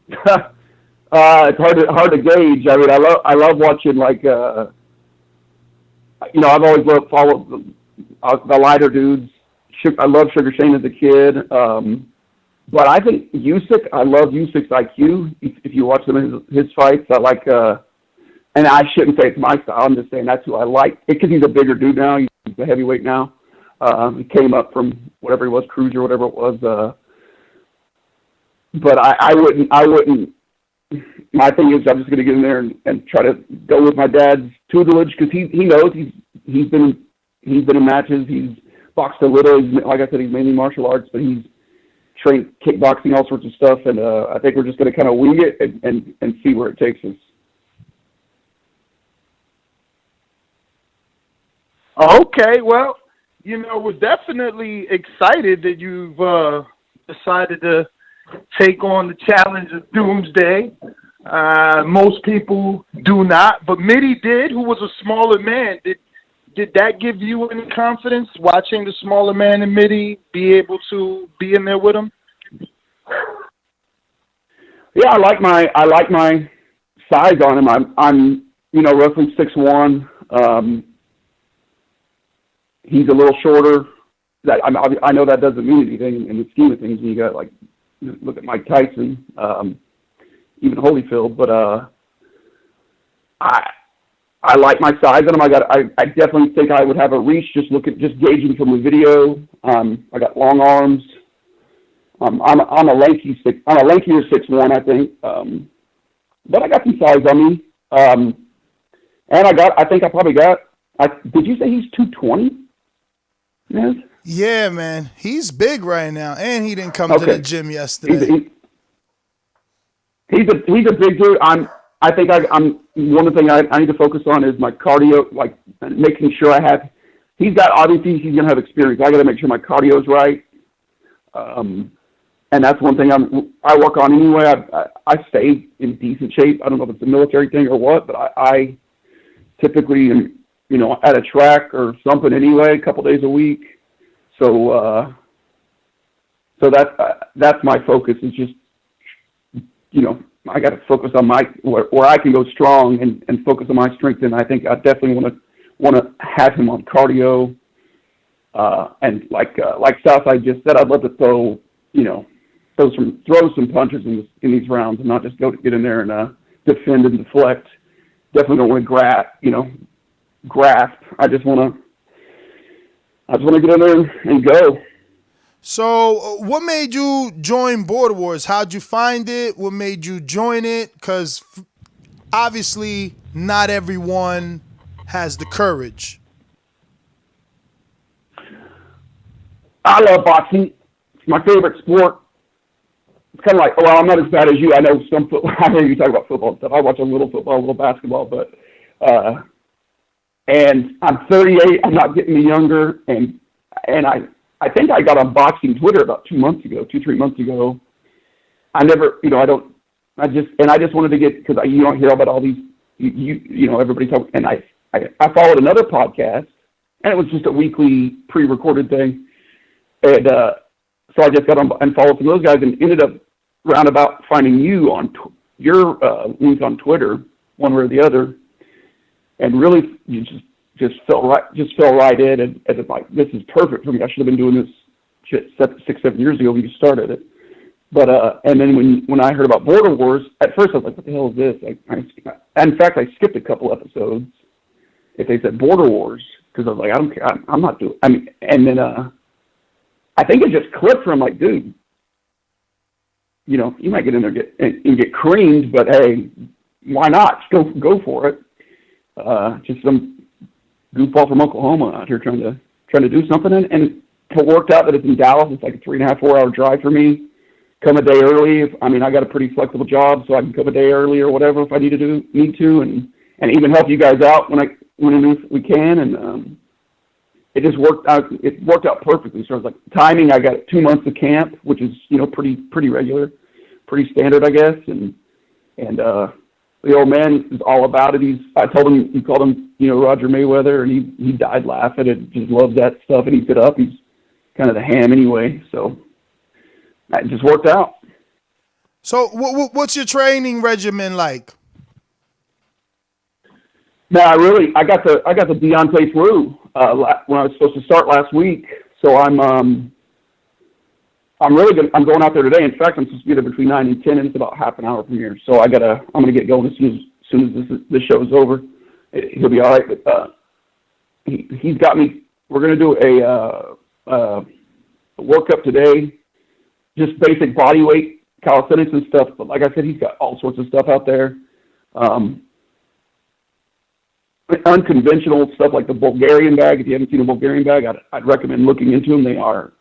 It's hard to gauge. I mean, I love watching, I've always loved follow the lighter dudes. I love Sugar Shane as a kid. But I think Usyk, I love Usyk's IQ. If you watch some of his fights, I like, and I shouldn't say it's my style. I'm just saying that's who I like. Because he's a bigger dude now. He's a heavyweight now. He came up from whatever he was, cruiser, whatever it was. But I wouldn't. My thing is, I'm just going to get in there and try to go with my dad's tutelage, because he knows he's been in matches. He's boxed a little. Like I said, he's mainly martial arts, but he's trained kickboxing, all sorts of stuff. And I think we're just going to kind of wing it and see where it takes us. Okay, well, we're definitely excited that you've decided to take on the challenge of Doomsday. Most people do not, but MIDI did, who was a smaller man. Did that give you any confidence, watching the smaller man in MIDI be able to be in there with him? Yeah, I like my size on him. I'm roughly 6'1". He's a little shorter. I know that doesn't mean anything in the scheme of things when you got, look at Mike Tyson, even Holyfield, but I like my size on him. I definitely think I would have a reach. Just gauging from the video. I got long arms. I'm a lankier 6'1", I think. But I got some size on me. And I think I probably got. Did you say he's 220? Yes. Yeah, man, he's big right now, and he didn't come to the gym yesterday. He's a big dude. I think I'm one of the things I need to focus on is my cardio, like making sure I have. He's gonna have experience. I got to make sure my cardio is right. And that's one thing I work on anyway. I stay in decent shape. I don't know if it's a military thing or what, but I typically am, at a track or something anyway, a couple days a week. So that's my focus. Is just, I got to focus on where I can go strong and focus on my strength. And I think I definitely want to have him on cardio. And like Southside just said, I'd love to throw some punches in these rounds and not just get in there and defend and deflect. Definitely don't want to grasp. I just want to get in there and go. So, what made you join Border Wars? How'd you find it? What made you join it? Because obviously, not everyone has the courage. I love boxing. It's my favorite sport. It's kind of like, well, I'm not as bad as you. I know some football. I hear you talk about football and stuff. I watch a little football, a little basketball, but and I'm 38. I'm not getting any younger, and I think I got on boxing Twitter about 3 months ago. I never, I just wanted to get, because you don't hear about all these, everybody talk, and I followed another podcast, and it was just a weekly pre-recorded thing, and so I just got on and followed some of those guys, and ended up roundabout finding you on your link on Twitter, one way or the other, and really you just fell right in, and it's like, this is perfect for me. I should have been doing this shit 6-7 years ago when you started it. But and then when I heard about Border Wars, at first I was like, what the hell is this? In fact, I skipped a couple episodes if they said Border Wars, because I was like, I don't care. I'm not doing. I mean, and then I think it just clicked from like, dude, you might get in there and get creamed, but hey, why not? Just go for it. Just some goofball from Oklahoma out here trying to do something, and it worked out that it's in Dallas. It's like a 3.5-4 hour drive for me. Come a day early. I got a pretty flexible job, so I can come a day early or whatever if I need to, and even help you guys out when we can. And it just worked out. It worked out perfectly. So I was like, timing. I got 2 months of camp, which is pretty regular, pretty standard, I guess. And the old man is all about it. I told him, he called him, Roger Mayweather, and he died laughing and just loves that stuff. And he fit up. He's kind of the ham anyway, so that just worked out. So what's your training regimen like? No, I got the Deontay through when I was supposed to start last week. So I'm really good. I'm going out there today. In fact, I'm supposed to be there between 9 and 10, and it's about half an hour from here. So I'm gonna get going as soon as this show is over. He'll be all right. But he's got me. We're gonna do a workup today, just basic body weight calisthenics and stuff. But like I said, he's got all sorts of stuff out there. Unconventional stuff like the Bulgarian bag. If you haven't seen a Bulgarian bag, I'd recommend looking into them. They are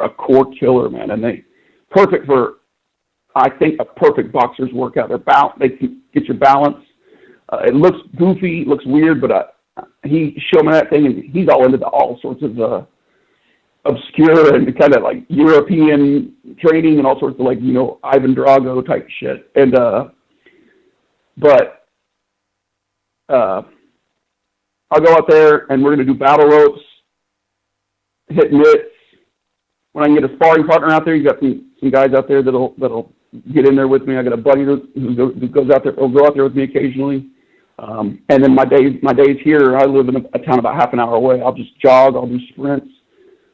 a core killer, man, and they perfect for, I think, a perfect boxer's workout. They can get your balance. It looks goofy, looks weird, but he showed me that thing, and he's all into all sorts of obscure and kind of like European training and all sorts of like Ivan Drago type shit. And I'll go out there and we're going to do battle ropes, hit mitts. When I can get a sparring partner out there, you got some guys out there that'll get in there with me. I got a buddy who goes out there. Will go out there with me occasionally. And then my days here, I live in a town about half an hour away. I'll just jog. I'll do sprints.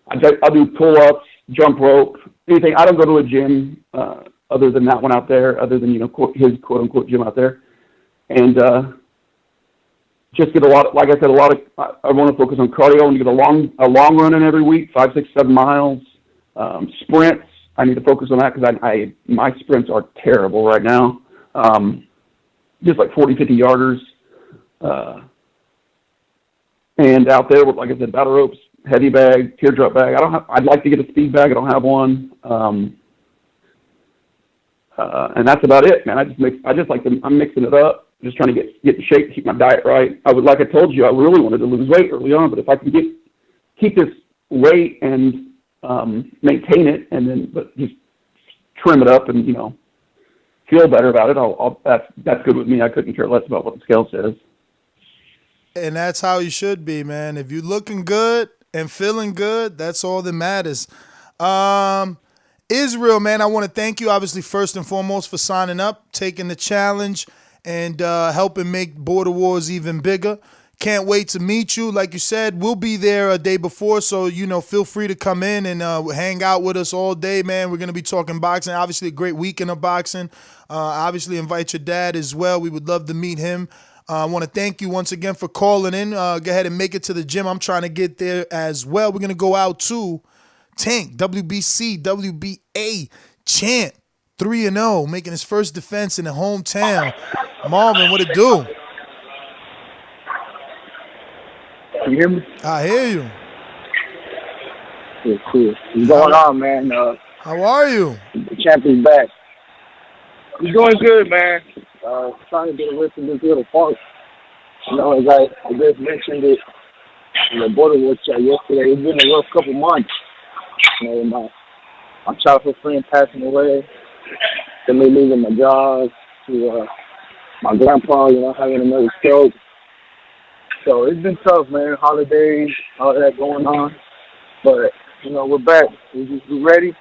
I'll do pull-ups, jump rope, anything. I don't go to a gym other than that one out there, other than his quote-unquote gym out there. And just get a lot. Like I said, I want to focus on cardio. I want to get a long run in every week, 5, 6, 7 miles. Sprints, I need to focus on that because my sprints are terrible right now. Just like 40, 50 yarders. And out there, like I said, battle ropes, heavy bag, teardrop bag. I'd like to get a speed bag. I don't have one. And that's about it, man. I'm mixing it up. Just trying to get in shape, keep my diet right. Like I told you, I really wanted to lose weight early on, but if I can keep this weight and maintain it, but just trim it up and feel better about it, that's good with me. I couldn't care less about what the scale says. And that's how you should be, man. If you're looking good and feeling good, that's all that matters. Israel, man, I want to thank you, obviously, first and foremost, for signing up, taking the challenge, and helping make Border Wars even bigger. Can't wait to meet you. Like you said, we'll be there a day before, so, feel free to come in and hang out with us all day, man. We're going to be talking boxing. Obviously, a great weekend of boxing. Obviously, invite your dad as well. We would love to meet him. I want to thank you once again for calling in. Go ahead and make it to the gym. I'm trying to get there as well. We're going to go out to Tank, WBC, WBA champ, 3-0, making his first defense in the hometown. Marvin, what it do? Can you hear me? I hear you. Yeah, cool. What's going on, man? How are you? The champ is back. I'm doing good, man. Trying to get away from this little funk. As I just mentioned it in the border watch chat yesterday, it's been a rough couple months. My childhood friend passing away, to me losing my job, to my grandpa, having another stroke. So it's been tough, man. Holidays, all that going on. But, we're back. We're ready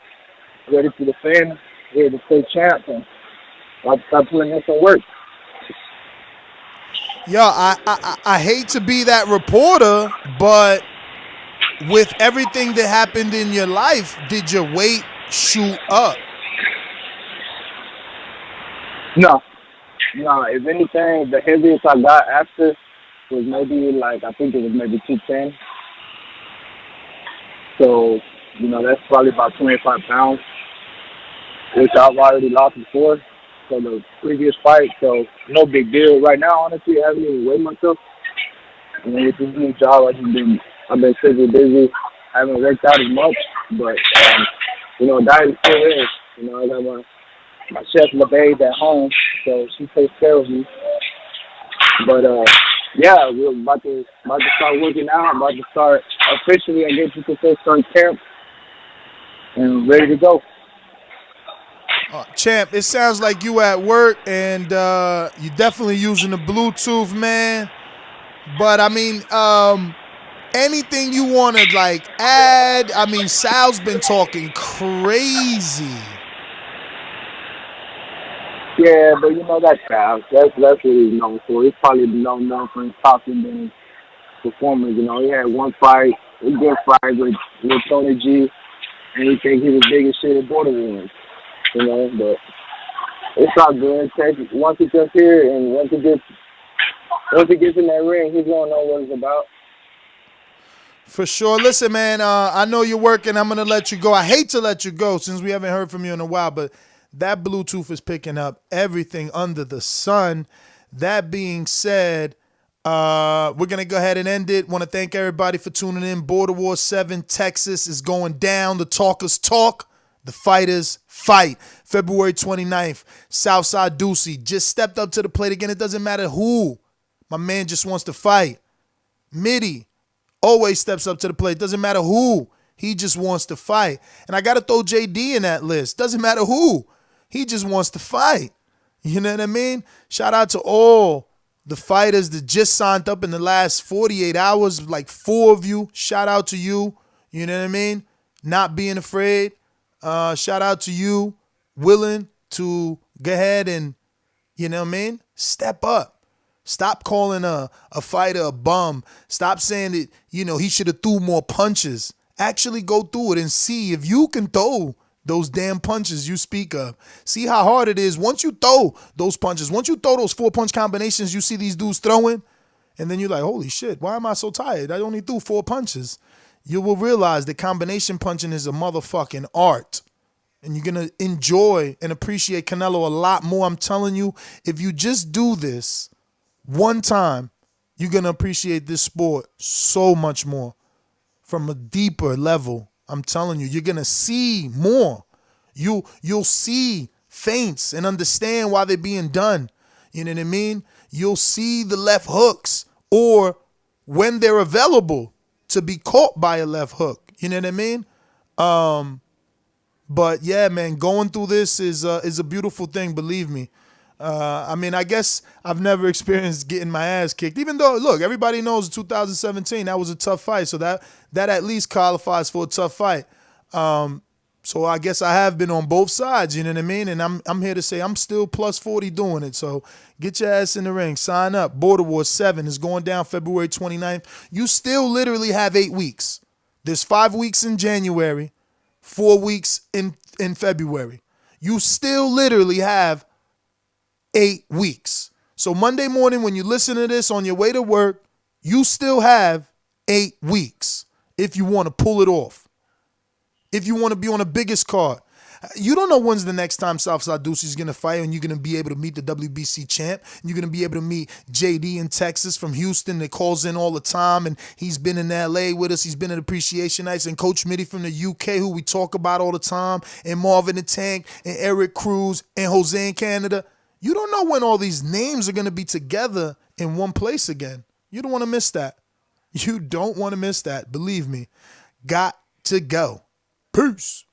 to defend, ready to stay champ, and I'll start putting in some work. Yo, I hate to be that reporter, but with everything that happened in your life, did your weight shoot up? No. If anything, the heaviest I got after was maybe I think it was maybe 210. So, that's probably about 25 pounds, which I've already lost before. So the previous fight, so no big deal. Right now, honestly, I haven't even weighed myself. With this new job, I've been super busy. I haven't worked out as much, but diet is still there. I got my chef LaBabe at home, so she takes care of me. But yeah, we're about to start working out. I'm about to start officially, I guess you could say, start camp, and ready to go. Champ, it sounds like you at work and you're definitely using the Bluetooth, man. But I mean, anything you want to add? I mean, Sal's been talking crazy. Yeah, but that's Sal. That's what he's known for. He's probably known for his talking than his performance. He had one fight, a good fight with Tony G, and he think he was big as shit at Border Wars. But it's all good. Once he gets here and once he gets in that ring, he's gonna know what it's about. For sure. Listen, man, I know you're working. I'm gonna let you go. I hate to let you go since we haven't heard from you in a while, but that Bluetooth is picking up everything under the sun. That being said, we're gonna go ahead and end it. Want to thank everybody for tuning in. Border War 7, Texas is going down. The talkers talk. The fighters fight. February 29th, Southside Ducey just stepped up to the plate again. It doesn't matter who. My man just wants to fight. MIDI always steps up to the plate. Doesn't matter who. He just wants to fight. And I got to throw JD in that list. Doesn't matter who. He just wants to fight. You know what I mean? Shout out to all the fighters that just signed up in the last 48 hours, like 4 of you. Shout out to you. You know what I mean? Not being afraid. Shout out to you, willing to go ahead and, step up. Stop calling a fighter a bum. Stop saying that, he should have threw more punches. Actually go through it and see if you can throw those damn punches you speak of. See how hard it is. Once you throw those punches, once you throw those 4-punch combinations you see these dudes throwing, And then you're like, holy shit, why am I so tired? I only threw 4 punches. You will realize that combination punching is a motherfucking art. And you're going to enjoy and appreciate Canelo a lot more. I'm telling you, if you just do this one time, you're going to appreciate this sport so much more from a deeper level. I'm telling you, you're going to see more. You'll see feints and understand why they're being done. You know what I mean? You'll see the left hooks or when they're available to be caught by a left hook. You know what I mean? But yeah, man, going through this is a beautiful thing, believe me. I mean, I guess I've never experienced getting my ass kicked, even though, look, everybody knows 2017, that was a tough fight. So that at least qualifies for a tough fight. So I guess I have been on both sides, you know what I mean? And I'm here to say I'm still plus 40 doing it. So get your ass in the ring. Sign up. Border Wars 7 is going down February 29th. You still literally have 8 weeks. There's 5 weeks in January, 4 weeks in February. You still literally have 8 weeks. So Monday morning when you listen to this on your way to work, you still have 8 weeks if you want to pull it off. If you want to be on the biggest card. You don't know when's the next time Southside Deuce is going to fight and you're going to be able to meet the WBC champ. And you're going to be able to meet JD in Texas from Houston that calls in all the time. And he's been in LA with us. He's been at Appreciation Nights. And Coach MIDI from the UK, who we talk about all the time. And Marvin the Tank and Eric Cruz and Jose in Canada. You don't know when all these names are going to be together in one place again. You don't want to miss that. You don't want to miss that. Believe me. Got to go. Peace.